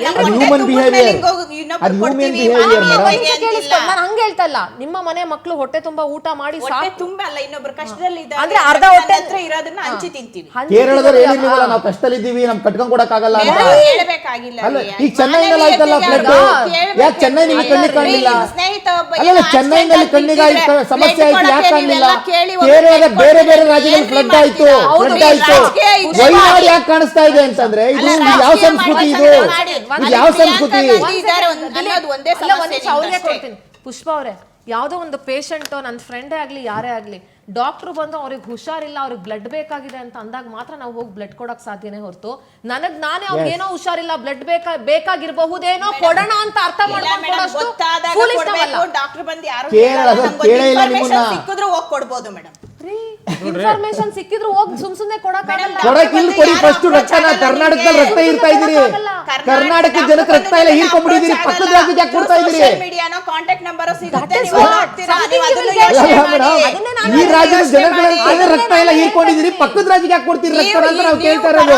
Speaker 1: ನಾನು ಹಂಗೆ ಹೇಳ್ತಾ ಇಲ್ಲ. ನಿಮ್ಮ ಮನೆ ಮಕ್ಕಳು ಹೊಟ್ಟೆ ತುಂಬಾ ಊಟ ಮಾಡಿ
Speaker 2: ತುಂಬಾ ಅಲ್ಲ, ಇನ್ನೊಬ್ರು ಕಷ್ಟದಲ್ಲಿ
Speaker 1: ಅಂದ್ರೆ ಅರ್ಧ ಹೊಟ್ಟೆ
Speaker 2: ಹತ್ರ ಇರೋದನ್ನ ಹಂಚಿ ತಿಂತೀವಿ.
Speaker 3: ಕೇರಳದವ್ರು ಹೇಳಿರ್ಲಿಲ್ಲ ನಾವು ಕಷ್ಟದಲ್ಲಿ ಇದ್ದೀವಿ, ನಮ್ ಕಟ್ಕೊಂಡ್ ಕೊಡಕ್ ಆಗಲ್ಲ ಅಂತ.
Speaker 2: ಹೇಳ್ಬೇಕಾಗಿಲ್ಲ.
Speaker 3: ಈಗ ಚೆನ್ನೈನಲ್ಲಿ ಆಯ್ತಲ್ಲ ಫ್ಲಡ್, ಯಾಕೆ ಚೆನ್ನೈ ನಿಮಗೆ ಕಣ್ಣಿಗೆ ಕಾಣಲಿಲ್ಲ? ಅಲ್ಲ ಚೆನ್ನೈನಲ್ಲಿ ಕಣ್ಣಿಗೆ ಸಮಸ್ಯೆ ಆಯ್ತು, ಯಾಕೆ ಕಾಣಲಿಲ್ಲ? ಕೇರಳದ ಬೇರೆ ಬೇರೆ ರಾಜ್ಯದಲ್ಲಿ ಫ್ಲಡ್ ಆಯ್ತು. ವೈನಾಡ್ ಯಾಕೆ ಕಾಣಿಸ್ತಾ ಇದೆ ಅಂತಂದ್ರೆ ಇದು ಯಾವ ಸಂಸ್ಕೃತಿ? ಇದು ಯಾವ ಸಂಸ್ಕೃತಿ?
Speaker 1: ಪುಷ್ಪ ಅವರೇ, ಯಾವುದೋ ಒಂದು ಪೇಷಂಟ್ ನನ್ನ ಫ್ರೆಂಡೇ ಆಗ್ಲಿ ಯಾರೇ ಆಗ್ಲಿ ಡಾಕ್ಟರ್ ಬಂದು ಅವ್ರಿಗೆ ಹುಷಾರಿಲ್ಲ, ಅವ್ರಿಗೆ ಬ್ಲಡ್ ಬೇಕಾಗಿದೆ ಅಂತ ಅಂದಾಗ ಮಾತ್ರ ನಾವು ಹೋಗಿ ಬ್ಲಡ್ ಕೊಡಕ್ ಸಾಧ್ಯನೇ ಹೊರತು ನಾನೇ ಅವ್ರಿಗೆ ಏನೋ ಹುಷಾರಿಲ್ಲ ಬ್ಲಡ್ ಬೇಕಾಗಿರಬಹುದೇನೋ ಕೊಡೋಣ ಅಂತ ಅರ್ಥ ಮಾಡ್ಕೊಂಡು
Speaker 2: ಕೊಡ್ಬೋದು ಮೇಡಮ್.
Speaker 1: ಇನ್ಫಾರ್ಮೇಶನ್ ಸಿಕ್ಕಿದ್ರು ಹೋಗಿ ಸುಮ್ನೆ ಕೊಡಕ್ಕಾಗಲ್ಲ.
Speaker 3: ಕರ್ನಾಟಕದಲ್ಲಿ ರಕ್ತ ಇರ್ತಾ ಇದೀರಿ, ಕರ್ನಾಟಕ ಜನಕ್ಕೆ ರಕ್ತ ಇಲ್ಲ ಹೀರ್ಕೊಂಡ್ಬಿಟ್ಟಿದ್ದೀರಿ, ಪಕ್ಕದ ರಾಜ್ಯಕ್ಕೆ ಯಾಕೆ ಕೊಡ್ತಾ ಇದೀರಿ?
Speaker 2: ಕಾಂಟ್ಯಾಕ್ಟ್ ನಂಬರ್ ಸಿಗುತ್ತೆ,
Speaker 3: ಈ ರಾಜ್ಯದ ಜನಗಳ ರಕ್ತ ಎಲ್ಲ ಹೀರ್ಕೊಂಡಿದ್ದೀರಿ, ಪಕ್ಕದ ರಾಜ್ಯಕ್ಕೆ ಯಾಕೆ ಕೊಡ್ತೀರಿ ರಕ್ತ ಅಂತ ನಾವು ಕೇಳ್ತಾ ಇರೋದು.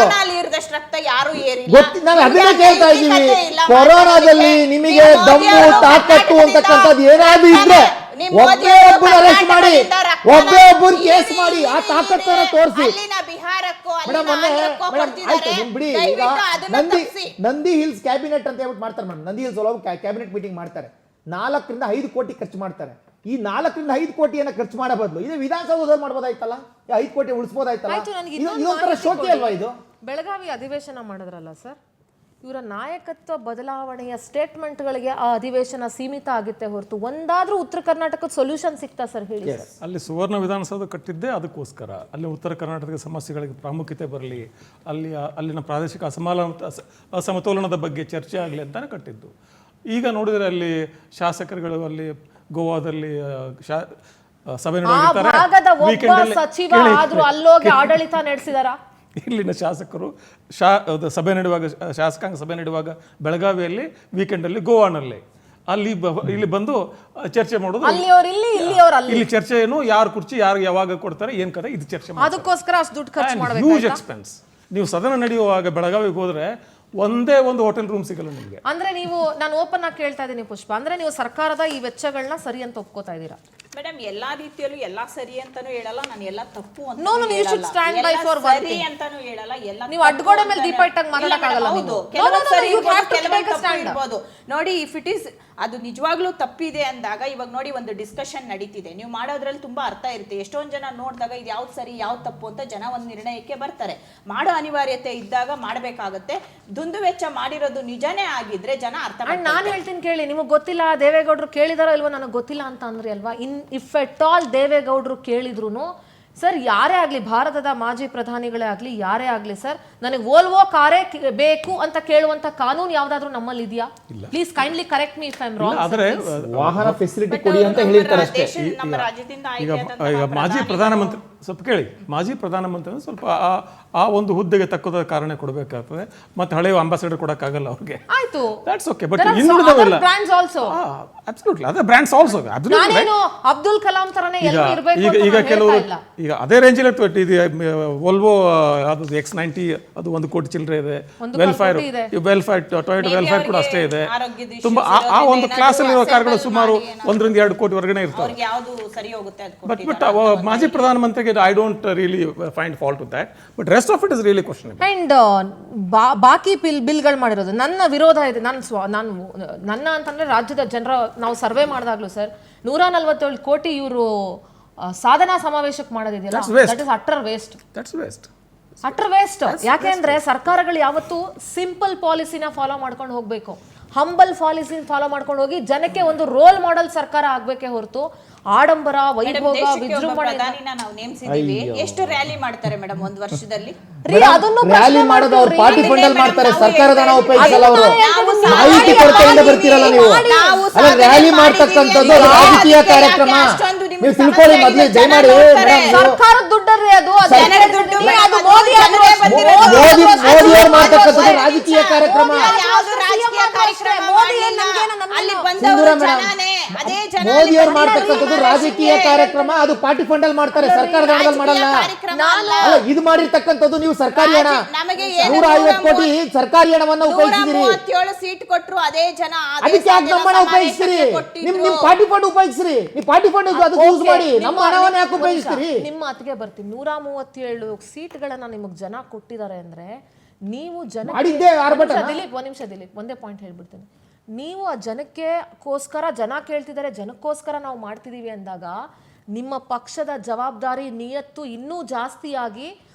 Speaker 2: ರಕ್ತ ಯಾರು
Speaker 3: ನಾವು ಅದನ್ನೇ ಕೇಳ್ತಾ ಇದ್ದೀವಿ. ಕೊರೋನಾದಲ್ಲಿ ನಿಮಗೆ ದಮ್ಮು ತಾಕತ್ತು ಅಂತಕ್ಕಂಥದ್ದು ಏನಾದ್ರು ಇದ್ರೆ ಒಬ್ಬೇ ಒಬ್ಬರು ಅರೆಸ್ಟ್ ಮಾಡಿ, ಒಬ್ಬೇ ಒಬ್ಬರು ಕೇಸ್ ಮಾಡಿ, ಆ ತಾಕತ್ತನ್ನ ತೋರಿಸಿ. ಮೇಡಮ್ ಆಯ್ತು ಬಿಡಿ. ಈಗ ನಂದಿ ಹಿಲ್ಸ್ ಕ್ಯಾಬಿನೆಟ್ ಅಂತ ಹೇಳ್ಬಿಟ್ಟು ಮಾಡ್ತಾರೆ madam. Nandi hills cabinet meeting ಮಾಡ್ತಾರೆ, 4 ರಿಂದ 5 ಕೋಟಿ ಖರ್ಚು ಮಾಡ್ತಾರೆ. ಈ 4 ರಿಂದ 5 ಕೋಟಿಯನ್ನ ಖರ್ಚು ಮಾಡೋ ಬದಲು ಇದು ವಿಧಾನಸೌಧದಲ್ಲಿ ಮಾಡ್ಬೋದಾಯ್ತಲ್ಲ, 5 ಕೋಟಿ ಉಳಿಸಬಹುದಾಯ್ತಲ್ಲ. ಇದೊಂಥರ ಶೋಕಿ ಅಲ್ವಾ ಇದು?
Speaker 1: ಬೆಳಗಾವಿ ಅಧಿವೇಶನ ಮಾಡಿದ್ರಲ್ಲ ಸರ್, ಇವರ ನಾಯಕತ್ವ ಬದಲಾವಣೆಯ ಸ್ಟೇಟ್ಮೆಂಟ್ಗಳಿಗೆ ಆ ಅಧಿವೇಶನ ಸೀಮಿತ ಆಗುತ್ತೆ ಹೊರತು ಒಂದಾದ್ರೂ ಉತ್ತರ ಕರ್ನಾಟಕದ ಸೊಲ್ಯೂಷನ್ ಸಿಗ್ತಾ ಸರ್ ಹೇಳಿ?
Speaker 4: ಅಲ್ಲಿ ಸುವರ್ಣ ವಿಧಾನಸೌಧ ಕಟ್ಟಿದ್ದೇ ಅದಕ್ಕೋಸ್ಕರ. ಅಲ್ಲಿ ಉತ್ತರ ಕರ್ನಾಟಕದ ಸಮಸ್ಯೆಗಳಿಗೆ ಪ್ರಾಮುಖ್ಯತೆ ಬರಲಿ, ಅಲ್ಲಿನ ಪ್ರಾದೇಶಿಕ ಅಸಮತೋಲನದ ಬಗ್ಗೆ ಚರ್ಚೆ ಆಗಲಿ ಅಂತಾನೆ ಕಟ್ಟಿದ್ದು. ಈಗ ನೋಡಿದ್ರೆ ಅಲ್ಲಿ ಶಾಸಕರುಗಳು ಅಲ್ಲಿ ಗೋವಾದಲ್ಲಿ ಸಭೆ
Speaker 1: ಸಚಿವ ಆದ್ರೂ ಅಲ್ಲೋಗಿ ಆಡಳಿತ ನಡೆಸಿದಾರ.
Speaker 4: ಇಲ್ಲಿನ ಶಾಸಕರು ಸಭೆ ನಡೆಯುವಾಗ, ಶಾಸಕಾಂಗ ಸಭೆ ನಡೆಯುವಾಗ ಬೆಳಗಾವಿಯಲ್ಲಿ, ವೀಕೆಂಡಲ್ಲಿ ಗೋವಾನಲ್ಲಿ, ಇಲ್ಲಿ ಬಂದು ಚರ್ಚೆ ಮಾಡೋದು. ಇಲ್ಲಿ ಚರ್ಚೆ ಏನು, ಯಾರು ಕುರ್ಚಿ ಯಾರು ಯಾವಾಗ ಕೊಡ್ತಾರೆ ಏನ್ ಕತೆ ಇದು ಚರ್ಚೆ.
Speaker 1: ಅದಕ್ಕೋಸ್ಕರ ಅಷ್ಟು ದುಡ್ಡು ಖರ್ಚು ಮಾಡಬೇಕು.
Speaker 4: Huge expense. ನೀವು ಸದನ ನಡೆಯುವಾಗ ಬೆಳಗಾವಿಗೆ ಹೋದ್ರೆ ಒಂದೇ ಒಂದು ಹೋಟೆಲ್ ರೂಮ್ ಸಿಗಲ್ಲ ನಿಮಗೆ.
Speaker 1: ಅಂದ್ರೆ ನೀವು, ನಾನು ಓಪನ್ ಆಗಿ ಕೇಳ್ತಾ ಇದ್ದೀನಿ ಪುಷ್ಪ, ಅಂದ್ರೆ ನೀವು ಸರ್ಕಾರದ ಈ ವೆಚ್ಚಗಳನ್ನ ಸರಿ ಅಂತ ಒಪ್ಕೋತಾ ಇದ್ದೀರಾ?
Speaker 2: ಮೇಡಮ್ ಎಲ್ಲಾ ರೀತಿಯಲ್ಲೂ ಎಲ್ಲಾ ಸರಿ ಅಂತಾನೂ ಹೇಳಲ್ಲ, ನಾನು ಎಲ್ಲಾ ತಪ್ಪು ಅಂತ ಸರಿ ಅಂತಾನೂ ಹೇಳಲ್ಲ. ಎಲ್ಲ
Speaker 1: ನೀವು ಅಡ್ಗೋಡೆ ಮೇಲೆ ದೀಪ ಇಟ್ಟಾಗ ಮಾತಾಡಕ್ಕಾಗಲ್ಲ.
Speaker 2: ನೋಡಿ, ಇಫ್ ಇಟ್ ಇಸ್ ಅದು ನಿಜವಾಗ್ಲೂ ತಪ್ಪಿದೆ ಅಂದಾಗ, ಇವಾಗ ನೋಡಿ ಒಂದು ಡಿಸ್ಕಷನ್ ನಡೀತಿದೆ, ನೀವು ಮಾಡೋದ್ರಲ್ಲಿ ತುಂಬಾ ಅರ್ಥ ಇರುತ್ತೆ. ಎಷ್ಟೊಂದು ಜನ ನೋಡಿದಾಗ ಇದು ಯಾವ್ದು ಸರಿ ಯಾವ್ದು ತಪ್ಪು ಅಂತ ಜನ ಒಂದು ನಿರ್ಣಯಕ್ಕೆ ಬರ್ತಾರೆ. ಮಾಡೋ ಅನಿವಾರ್ಯತೆ ಇದ್ದಾಗ ಮಾಡಬೇಕಾಗತ್ತೆ. ದುಂದು ವೆಚ್ಚ ಮಾಡಿರೋದು ನಿಜನೇ ಆಗಿದ್ರೆ ಜನ ಅರ್ಥ.
Speaker 1: ನಾನು ಹೇಳ್ತೀನಿ ಕೇಳಿ, ನಿಮಗೆ ಗೊತ್ತಿಲ್ಲ ದೇವೇಗೌಡರು ಕೇಳಿದಾರೋ ಇಲ್ವೋ ನನಗೆ ಗೊತ್ತಿಲ್ಲ ಅಂತ ಅಂದ್ರಿ ಅಲ್ವಾ. ಇಫ್ ಎಟ್ ಆಲ್ ದೇವೇಗೌಡರು ಕೇಳಿದ್ರು ಸರ್, ಯಾರೇ ಆಗಲಿ, ಭಾರತದ ಮಾಜಿ ಪ್ರಧಾನಿಗಳೇ ಆಗಲಿ ಯಾರೇ ಆಗಲಿ ಸರ್, ನನಗೆ ವೋಲ್ವೋ ಕಾರೇ ಬೇಕು ಅಂತ ಕೇಳುವಂತ ಕಾನೂನು ಯಾವ್ದಾದ್ರು ನಮ್ಮಲ್ಲಿ ಇದೆಯಾ? Please kindly correct me if I am wrong.
Speaker 3: ಆದ್ರೆ ವಾಹನ ಫೆಸಿಲಿಟಿ ಕೊಡಿ ಅಂತ ಹೇಳಿರ್ತಾರೆ ಅಷ್ಟೇ.
Speaker 4: ಈಗ ಮಾಜಿ ಪ್ರಧಾನಮಂತ್ರಿ ಸ್ವಲ್ಪ ಕೇಳಿ, ಮಾಜಿ ಪ್ರಧಾನಮಂತ್ರಿ ಅಂದ್ರೆ ಸ್ವಲ್ಪ ಆ ಒಂದು ಹುದ್ದೆಗೆ ತಕ್ಕದ ಕಾರಣ ಕೊಡಬೇಕಾಗ್ತದೆ. ಮತ್ತೆ ಹಳೆಯ ಅಂಬಾಸಿಡರ್ ಕೊಡಕ್ಕಾಗಲ್ಲ ಅವ್ರಿಗೆ.
Speaker 1: ಆಯ್ತು,
Speaker 4: ದಟ್ಸ್ ಓಕೆ. ಬಟ್ ಇನ್ನುಳಿದವೆಲ್ಲ
Speaker 1: ಬ್ರಾಂಡ್ಸ್ ಆಲ್ಸೋ
Speaker 4: ಅಬ್ಸಲ್ಯೂಟ್ಲಿ ಅದೇ ಬ್ರಾಂಡ್ಸ್ ಆಲ್ಸೋ
Speaker 1: ನಾನೇನು ಅಬ್ದುಲ್ ಕಲಾಂ ತರನೇ ಎಲ್ಲರೂ ಇರಬೇಕು ಅಂತ
Speaker 4: ಈಗ
Speaker 1: ನಾನು
Speaker 4: ಕೆಲವರು
Speaker 1: ಹೇಳ್ತಾ ಇಲ್ಲ.
Speaker 4: ಈಗ ಅದೇ ರೇಂಜಲ್ಲಿ ಇರ್ತದೆ. ಇದು ವೋಲ್ವೋ ಅದು X90 ಅದು 1 ಕೋಟಿ ಚಿಲ್ಲರೆ ಇದೆ. ವೆಲ್ಫೇರ್ ಟೊಯೋಟಾ ವೆಲ್ಫೇರ್ ಕೂಡ ಅಷ್ಟೇ ಇದೆ. ತುಂಬಾ ಆ ಒಂದು ಕ್ಲಾಸ್ ಅಲ್ಲಿ ಇರುವ ಕಾರ್ಗಳು ಸುಮಾರು 1-2 ಕೋಟಿ ವರೆಗೆ ಇರ್ತವೆ.
Speaker 2: ಅವ್ರಿಗೆ ಯಾವುದು ಸರಿ ಹೋಗುತ್ತೆ ಅದು
Speaker 4: ಬಟ್ ಮಾಜಿ ಪ್ರಧಾನಮಂತ್ರಿಗೆ I don't really find fault with that. But rest of it is really question.
Speaker 1: And ಬಾಕಿ ಬಿಲ್ಗಳು ಮಾಡಿರೋದು ನನ್ನ ವಿರೋಧ ಇದೆ. ನಾನು ನನ್ನ ಅಂತಂದ್ರೆ ರಾಜ್ಯದ ಜನರ ನಾವು ಸರ್ವೆ ಮಾಡಿದಾಗ್ಲೂ ಸರ್ 147 ಕೋಟಿ ಇವರು ಸಾಧನಾ ಸಮಾವೇಶಕ್ಕೆ ಮಾಡೋದಿದೆಯಲ್ಲ, that is utter waste. Utter waste. ಯಾಕೆಂದ್ರೆ ಸರ್ಕಾರಗಳು ಯಾವತ್ತೂ ಸಿಂಪಲ್ ಪಾಲಿಸಿನ ಫಾಲೋ ಮಾಡ್ಕೊಂಡು ಹೋಗ್ಬೇಕು, ಹಂಬಲ್ ಪಾಲಿಸಿನ ಫಾಲೋ ಮಾಡ್ಕೊಂಡು ಹೋಗಿ ಜನಕ್ಕೆ ಒಂದು ರೋಲ್ ಮಾಡೆಲ್ ಸರ್ಕಾರ ಆಗ್ಬೇಕೇ ಹೊರತು ಆಡಂಬರ ವೈಭೋಗ ವಿಜೃಂಭಣೆ.
Speaker 2: ನಾವು ನೇಮಿಸಿದೀವಿ. ಎಷ್ಟು ರ್ಯಾಲಿ ಮಾಡ್ತಾರೆ ಮೇಡಮ್ ಒಂದು ವರ್ಷದಲ್ಲಿ?
Speaker 3: ರ್ಯಾಲಿ ಮಾಡೋದು ಅವ್ರು ಪಾರ್ಟಿ ಫಂಡ್ ಅಲ್ಲಿ ಮಾಡ್ತಾರೆ, ಸರ್ಕಾರದ ಹಣ ಉಪಯೋಗಿಸಲ್ಲ ಅವರು. ಮಾಹಿತಿ ಕೊರತೆಯಿಂದ ಬರ್ತೀರಲ್ಲ ನೀವು. ಅಲ್ಲ, ರ್ಯಾಲಿ ಮಾಡ್ತಕ್ಕಂಥದ್ದು ರಾಜಕೀಯ ಕಾರ್ಯಕ್ರಮ. ನೀವು ತಿಳ್ಕೊಳ್ಳಿ ಮೊದಲು ದಯಮಾಡಿ.
Speaker 1: ಸರ್ಕಾರದ ದುಡ್ಡರ್ರಿ ಅದು.
Speaker 3: ಮೋದಿ ಅವರು ಮಾಡ್ತಕ್ಕಂಥದ್ದು ರಾಜಕೀಯ ಕಾರ್ಯಕ್ರಮ. ಮೋದಿ ಅವರು ಮಾಡ್ತಕ್ಕಂಥದ್ದು ರಾಜಕೀಯ ಕಾರ್ಯಕ್ರಮ. ಅದು ಪಾರ್ಟಿ ಫಂಡ್ ಅಲ್ಲಿ ಮಾಡ್ತಾರೆ, ಸರ್ಕಾರದ ಹಣದಲ್ಲಿ ಮಾಡಲ್ಲ. ಅಲ್ಲ, ಇದು ಮಾಡಿರ್ತಕ್ಕಂಥದ್ದು ನೀವು ಸರ್ಕಾರಿ ಹಣ 150 ಕೋಟಿ ಸರ್ಕಾರಿ ಹಣವನ್ನ ಉಪಯೋಗಿಸಿದಿರಿ.
Speaker 2: 137 ಸೀಟ್ ಕೊಟ್ಟರು ಅದೇ ಜನ.
Speaker 3: ಅದಕ್ಕೆ ಯಾಕೆ ನಮ್ಮ ಹಣ ಉಪಯೋಗಿಸ್ತೀರಿ? ನಿಮ್ ಪಾರ್ಟಿ ಫಂಡ್ ಉಪಯೋಗಿಸ್ರಿ. ನೀವು ಪಾರ್ಟಿ ಫಂಡ್ ಅದು ಯೂಸ್ ಮಾಡಿ, ನಮ್ಮ ಹಣವನ್ನ ಯಾಕೆ ಉಪಯೋಗಿಸ್ತೀರಿ?
Speaker 1: ನಿಮ್ಮ ಮಾತಿಗೆ ಬರ್ತೀನಿ. 137 ಸೀಟ್ಗಳನ್ನ ನಿಮಗೆ ಜನ ಕೊಟ್ಟಿದ್ದಾರೆ ಅಂದ್ರೆ ನೀವು ಜನ ದಿಲೀಪ್ ಒಂದೇ ಪಾಯಿಂಟ್ ಹೇಳ್ಬಿಡ್ತೀನಿ. ನೀವು ಆ ಜನಕ್ಕೆಗೋಸ್ಕರ ಜನ ಕೇಳ್ತಿದ್ದಾರೆ, ಜನಕ್ಕೋಸ್ಕರ ನಾವು ಮಾಡ್ತಿದೀವಿ ಅಂದಾಗ ನಿಮ್ಮ ಪಕ್ಷದ ಜವಾಬ್ದಾರಿ ನಿಯತ್ತು ಇನ್ನೂ ಜಾಸ್ತಿಯಾಗಿ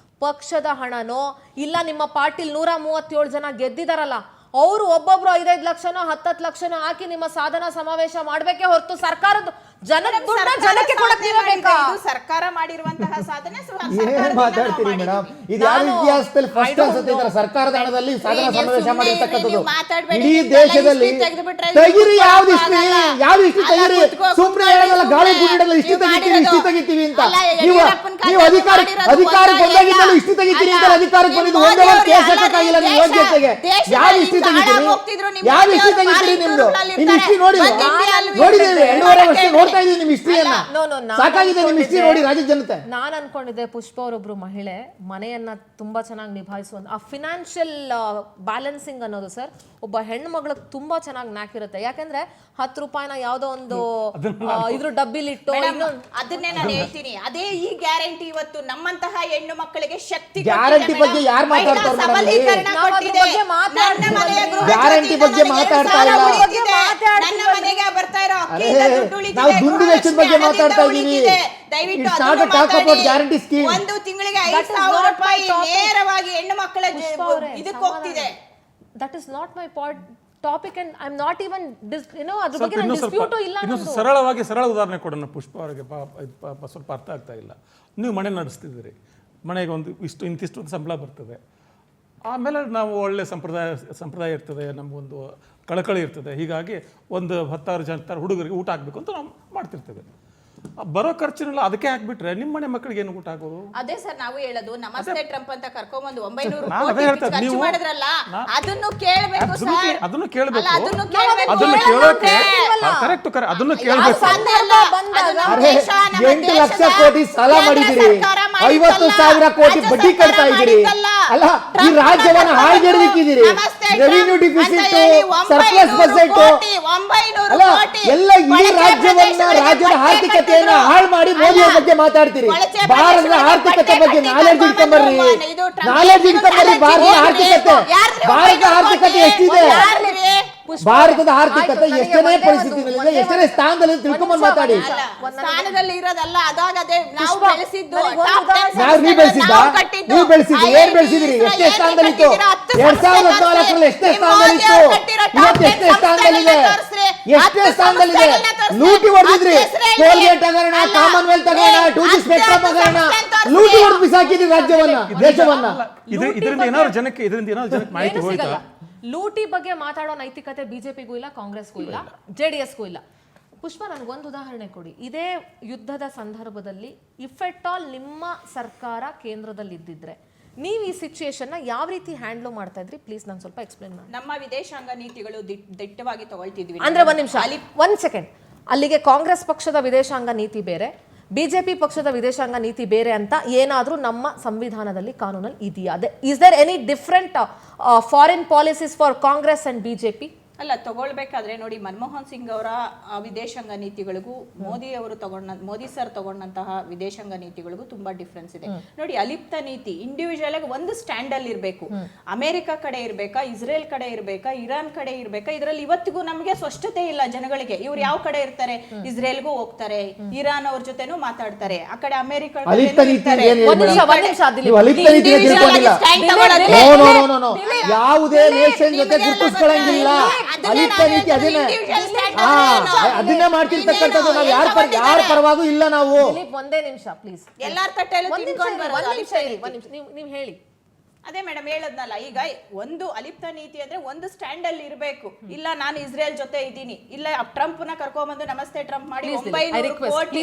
Speaker 1: ಪಕ್ಷದ ಹಣನೋ ಇಲ್ಲ ನಿಮ್ಮ ಪಾರ್ಟಿಲ್ 137 ಜನ ಗೆದ್ದಿದಾರಲ್ಲ ಅವರು ಒಬ್ಬೊಬ್ರು 5-5 ಲಕ್ಷನೋ 10 ಲಕ್ಷನೋ ಹಾಕಿ ನಿಮ್ಮ ಸಾಧನಾ ಸಮಾವೇಶ ಮಾಡ್ಬೇಕೇ ಹೊರತು ಸರ್ಕಾರದ ಜನಕ್ಕೆ ಕೊಡಕ್ಕೆ ಬೇಕಾ?
Speaker 2: ಸರ್ಕಾರ ಮಾಡಿರುವಂತಹ ಸಾಧನೆ.
Speaker 3: ಏನ್ ಮಾತಾಡ್ತೀರಿ ಮೇಡಮ್? ಇದು ಯಾವ ಇತಿಹಾಸದಲ್ಲಿ ಫಸ್ಟ್ ಅನ್ಸುತ್ತೆ ಈ ಸರ್ಕಾರದ ಹಣದಲ್ಲಿ ಸಾಧನಾ ಸಮಾವೇಶ ಮಾಡಿರ್ತಕ್ಕಂಥದ್ದು ಇಡೀ ದೇಶದಲ್ಲಿ. ತೆಗಿರಿ, ಯಾವ್ದು ಇಷ್ಟು ತೆಗಿರಿ. ಸುಮ್ಮನೆ ಹೇಳೋದಲ್ಲ, ಗಾಳಿ ಗುಂಡಿಡಲ್ಲ ಇಷ್ಟು ತೆಗಿತೀವಿ ಅಂತ. ನೀವು ಅಧಿಕಾರಕ್ಕೆ ಬಂದಾಗಿದ್ದಲ್ಲ ಇಷ್ಟು ತೆಗಿತೀರಿ ಅಂತ. ಅಧಿಕಾರಕ್ಕೆ ಬಂದಿದ್ದು ಒಂದೇ ಒಂದು ಕೇಸ್ ಹಾಕಕ್ಕಾಗಿಲ್ಲ ನಿಮ್ಮ ಯೋಗ್ಯತೆಗೆ. ಯಾವ ಇಷ್ಟು ತೆಗಿತೀರಿ? ಯಾವ ಇಷ್ಟು ತೆಗಿತೀರಿ? ನಿಮ್ದು ನಿಮ್ ಹಿಸ್ಟ್ರಿ ನೋಡಿದ್ದೇವೆ 2.5 ವರ್ಷ ನೋಡ್ತಾ ಇದೀವಿ ನಿಮ್ ಹಿಸ್ಟ್ರಿಯನ್ನ. ಸಾಕಾಗಿದೆ ನಿಮ್ ಹಿಸ್ಟ್ರಿ ನೋಡಿ ರಾಜ್ಯದ ಜನತೆ.
Speaker 1: ನಾನು ಅನ್ಕೊಂಡಿದ್ದೆ ಪುಷ್ಪ ಅವರೊಬ್ರು ಮಹಿಳೆ ಮನೆಯನ್ನ ತುಂಬಾ ಚೆನ್ನಾಗಿ ನಿಭಾಯಿಸುವಂತ ಆ ಫಿನಾನ್ಷಿಯಲ್ ಬ್ಯಾಲೆನ್ಸಿಂಗ್ ಅನ್ನೋದು ಸರ್ ಒಬ್ಬ ಹೆಣ್ಣು ಮಗಳಿಗೆ ತುಂಬಾ ಚೆನ್ನಾಗಿ ನಾಕಿರುತ್ತೆ. ಯಾಕಂದ್ರೆ 10 ರೂಪಾಯಿನ ಯಾವ್ದೋ ಒಂದು ಇದ್ರ ಡಬ್ಬಿಲಿಟ್ಟು
Speaker 2: ಅದನ್ನೇ ನಾನು ಹೇಳ್ತೀನಿ. ಅದೇ ಈ ಗ್ಯಾರಂಟಿ ಇವತ್ತು ನಮ್ಮಂತಹ ಹೆಣ್ಣು ಮಕ್ಕಳಿಗೆ ಶಕ್ತಿ.
Speaker 3: ಗ್ಯಾರಂಟಿ ಬಗ್ಗೆ ಯಾರು ಮಾತಾಡ್ತಾರೆ? ಗ್ಯಾರಂಟಿ ಬಗ್ಗೆ ಮಾತಾಡ್ತಾ ಇಲ್ಲ.
Speaker 2: ನನ್ನ ಮನೆಗೆ ಬರ್ತಾ ಇರೋ
Speaker 3: ನಾವು ದುಡ್ಡು ವೆಚ್ಚದ ಬಗ್ಗೆ ಮಾತಾಡ್ತಾ ಇದೀವಿ.
Speaker 2: ಒಂದು ತಿಂಗಳಿಗೆ 5,000 ರೂಪಾಯಿ ನೇರವಾಗಿ ಹೆಣ್ಣು ಮಕ್ಕಳ ಇದಕ್ಕೆ ಹೋಗ್ತಿದೆ.
Speaker 1: That is not my topic and I am not even ಅದ್ರ ಬಗ್ಗೆ ನಾನು ಡಿಸ್ಪ್ಯೂಟ್ ಇಲ್ಲ.
Speaker 4: ಸರಳ ಉದಾಹರಣೆ ಕೊಡೋಣ ಪುಷ್ಪ ಅವರಿಗೆ. ಸ್ವಲ್ಪ ಅರ್ಥ ಆಗ್ತಾ ಇಲ್ಲ. ನೀವು ಮನೆ ನಡೆಸ್ತಿದ್ದೀರಿ, ಮನೆಗೆ ಇಂತಿಷ್ಟು ಸಂಬಳ ಬರ್ತದೆ. ಆಮೇಲೆ ನಾವು ಒಳ್ಳೆ ಸಂಪ್ರದಾಯ ಇರ್ತದೆ, ನಮಗೊಂದು ಕಳಕಳಿ ಇರ್ತದೆ. ಹೀಗಾಗಿ ಒಂದು 10-6 ಜನ ಹುಡುಗರಿಗೆ ಊಟ ಹಾಕ್ಬೇಕು ಅಂತ ನಾವು ಮಾಡ್ತಿರ್ತೇವೆ. ಬರೋ ಖರ್ಚಿನೆಲ್ಲ ಅದಕ್ಕೆ ಹಾಕ್ಬಿಟ್ರೆ ನಿಮ್ಮ ಮನೆ ಮಕ್ಕಳಿಗೆ ಏನು ಊಟ ಆಗೋದು?
Speaker 2: ಅದೇ ಸರ್ ನಾವು ಹೇಳೋದು. ನಮಸ್ತೆ ಟ್ರಂಪ್ ಅಂತ ಕರ್ಕೊಂಡ್ಬಂದು 900 ಕೋಟಿ ಖರ್ಚು ಮಾಡಿದ್ರಲ್ಲ, ಅದನ್ನು ಕೇಳಬೇಕು ಸರ್.
Speaker 4: ಅದನ್ನು ಕೇಳಬೇಕು. ಕರೆಕ್ಟ್. ಅದನ್ನು ಕೇಳಬೇಕು.
Speaker 3: 8 ಲಕ್ಷ ಕೋಟಿ ಸಾಲ ಮಾಡಿದಿರಿ, 50,000 ಕೋಟಿ ಬಡ್ಡಿ ಕಟ್ತಾ ಇದ್ದೀರಿ. ಅಲ್ಲ, ಈ ರಾಜ್ಯವನ್ನ ಹಾಳ್ಗೆಡದಿಕ್ಕಿದ್ದೀರಿ. ರೆವಿನ್ಯೂ ಡಿಫಿಸಿಟ್, ಸರ್ಪ್ಲಸ್ ಬಜೆಟ್, ಅಲ್ಲ ಎಲ್ಲ ಈ ರಾಜ್ಯದ ಆರ್ಥಿಕತೆಯನ್ನ ಹಾಳು ಮಾಡಿ ಮೋದಿ ಅವ್ರ ಬಗ್ಗೆ ಮಾತಾಡ್ತೀರಿ. ಭಾರತದ ಆರ್ಥಿಕತೆ ಬಗ್ಗೆ ನಾಲೆಡ್ಜ್ ಇಟ್ಕೊಂಡ್ಬರ್ರಿ. ಭಾರತದ ಆರ್ಥಿಕತೆ ಎಷ್ಟಿದೆ? ಭಾರತದ ಆರ್ಥಿಕತೆ ಎಷ್ಟನೇ ಪರಿಸ್ಥಿತಿಯಲ್ಲಿ, ಎಷ್ಟನೇ ಸ್ಥಾನದಲ್ಲಿ ತಿಳ್ಕೊಂಡ್ ಮಾತಾಡಿ.
Speaker 2: ಸ್ಥಾನದಲ್ಲಿ ಇರೋದಲ್ಲ, ಅದಾಗದೆ ನಾವು ಬೆಳೆಸಿದ್ದು.
Speaker 3: ನೀವು ಬೆಳೆಸಿದ್ರಿ, ಏನ್ ಬೆಳೆಸಿದ್ರಿ? ಎಷ್ಟೇ ಸ್ಥಾನದಲ್ಲಿತ್ತು? 2014ರಲ್ಲಿ ಎಷ್ಟೇ ಸ್ಥಾನದಲ್ಲಿತ್ತು? ಇವತ್ತು ಎಷ್ಟೇ ಸ್ಥಾನದಲ್ಲಿದೆ? ಎಷ್ಟೇ ಸ್ಥಾನದಲ್ಲಿದೆ? ಲೂಟಿ ಹೊಡೆದಿದ್ರಿ. ಕೋಲ್ಗೇಟ್ ಹಗರಣ, ಕಾಮನ್ವೆಲ್ತ್ ಹಗರಣ, 2G ಸ್ಪೆಕ್ಟ್ರಮ್ ಹಗರಣ, ಲೂಟಿ ಹೊಡೆದು ಬಿಸಾಕಿದ್ರಿ ರಾಜ್ಯವನ್ನ, ದೇಶವನ್ನ.
Speaker 4: ಇದರಿಂದ ಏನಾದ್ರು ಜನಕ್ಕೆ ಮಾಹಿತಿ ಹೋಯ್ತಾ?
Speaker 1: ಲೂಟಿ ಬಗ್ಗೆ ಮಾತಾಡೋ ನೈತಿಕತೆ ಬಿಜೆಪಿಗೂ ಇಲ್ಲ, ಕಾಂಗ್ರೆಸ್ಗೂ ಇಲ್ಲ, JDSಗೂ ಇಲ್ಲ. ಪುಷ್ಪ, ನನಗೊಂದು ಉದಾಹರಣೆ ಕೊಡಿ. ಇದೇ ಯುದ್ಧದ ಸಂದರ್ಭದಲ್ಲಿ ಇಫ್ ಎಟ್ ಆಲ್ ನಿಮ್ಮ ಸರ್ಕಾರ ಕೇಂದ್ರದಲ್ಲಿ ಇದ್ದಿದ್ರೆ ನೀವು ಈ ಸಿಚುಯೇಷನ್ನ ಯಾವ ರೀತಿ ಹ್ಯಾಂಡ್ಲ್ ಮಾಡ್ತಾ ಇದ್ರಿ? ಪ್ಲೀಸ್ ನಾನು ಸ್ವಲ್ಪ ಎಕ್ಸ್ಪ್ಲೇನ್ ಮಾಡಿ.
Speaker 2: ನಮ್ಮ ವಿದೇಶಾಂಗ ನೀತಿಗಳು ದಿಟ್ಟವಾಗಿ ತಗೊಳ್ತಿದ್ವಿ.
Speaker 1: ಅಂದ್ರೆ ಒಂದ್ ನಿಮಿಷ, ಒಂದ್ ಸೆಕೆಂಡ್. ಅಲ್ಲಿಗೆ ಕಾಂಗ್ರೆಸ್ ಪಕ್ಷದ ವಿದೇಶಾಂಗ ನೀತಿ ಬೇರೆ, ಬಿಜೆಪಿ ಪಕ್ಷದ ವಿದೇಶಾಂಗ ನೀತಿ ಬೇರೆ ಅಂತ ಏನಾದ್ರೂ ನಮ್ಮ ಸಂವಿಧಾನದಲ್ಲಿ ಕಾನೂನಲ್ಲಿ ಇದೆಯಾ? Is there any different foreign policies for Congress and BJP?
Speaker 2: ಅಲ್ಲ, ತಗೊಳ್ಬೇಕಾದ್ರೆ ನೋಡಿ, ಮನಮೋಹನ್ ಸಿಂಗ್ ಅವರ ವಿದೇಶಾಂಗ ನೀತಿಗಳಿಗೂ ಮೋದಿ ಸರ್ ತಗೊಂಡಂತಹ ವಿದೇಶಾಂಗ ನೀತಿಗಳಿಗೂ ತುಂಬಾ ಡಿಫ್ರೆನ್ಸ್ ಇದೆ. ನೋಡಿ, ಅಲಿಪ್ತ ನೀತಿ ಇಂಡಿವಿಜುವಲ್ ಆಗಿ ಒಂದು ಸ್ಟ್ಯಾಂಡ್ ಅಲ್ಲಿ ಇರಬೇಕು. ಅಮೆರಿಕ ಕಡೆ ಇರ್ಬೇಕಾ, ಇಸ್ರೇಲ್ ಕಡೆ ಇರ್ಬೇಕಾ, ಇರಾನ್ ಕಡೆ ಇರ್ಬೇಕಾ? ಇದರಲ್ಲಿ ಇವತ್ತಿಗೂ ನಮಗೆ ಸ್ಪಷ್ಟತೆ ಇಲ್ಲ ಜನಗಳಿಗೆ. ಇವ್ರು ಯಾವ ಕಡೆ ಇರ್ತಾರೆ? ಇಸ್ರೇಲ್ಗೂ ಹೋಗ್ತಾರೆ, ಇರಾನ್ ಅವ್ರ ಜೊತೆನೂ ಮಾತಾಡ್ತಾರೆ, ಆ ಕಡೆ ಅಮೆರಿಕ
Speaker 3: ಯಾವುದೇ ನೇಷನ್ ಜೊತೆ ಗುರುತಿಸ್ಕೊಳ್ಳಂಗಿಲ್ಲ. ಅಲಿಪ್ತ ನೀತಿ ಅದನ್ನೇ ಮಾಡ್ತಿರ್ತಕ್ಕಂಥದ್ದು. ನಾವು ಯಾರ ಪರವಾಗೂ ಇಲ್ಲ. ನಾವು
Speaker 1: ಒಂದೇ ನಿಮಿಷ ಪ್ಲೀಸ್,
Speaker 2: ಎಲ್ಲಾರ ತಟ್ಟೆಲ್ಲೂ
Speaker 1: ನೀವು ಹೇಳಿ.
Speaker 2: ಅದೇ ಮೇಡಮ್ ಹೇಳದ್ನಲ್ಲ, ಈಗ ಒಂದು ಅಲಿಪ್ತ ನೀತಿ ಅಂದ್ರೆ ಒಂದು ಸ್ಟ್ಯಾಂಡ್ ಅಲ್ಲಿ ಇರ್ಬೇಕು. ಇಲ್ಲ, ನಾನು ಇಸ್ರೇಲ್ ಜೊತೆ ಇದ್ದೀನಿ, ಇಲ್ಲ ಟ್ರಂಪ್ ನ ಕರ್ಕೊಂಡ್ಬಂದು ನಮಸ್ತೆ ಟ್ರಂಪ್ ಮಾಡಿ 900 ಕೋಟಿ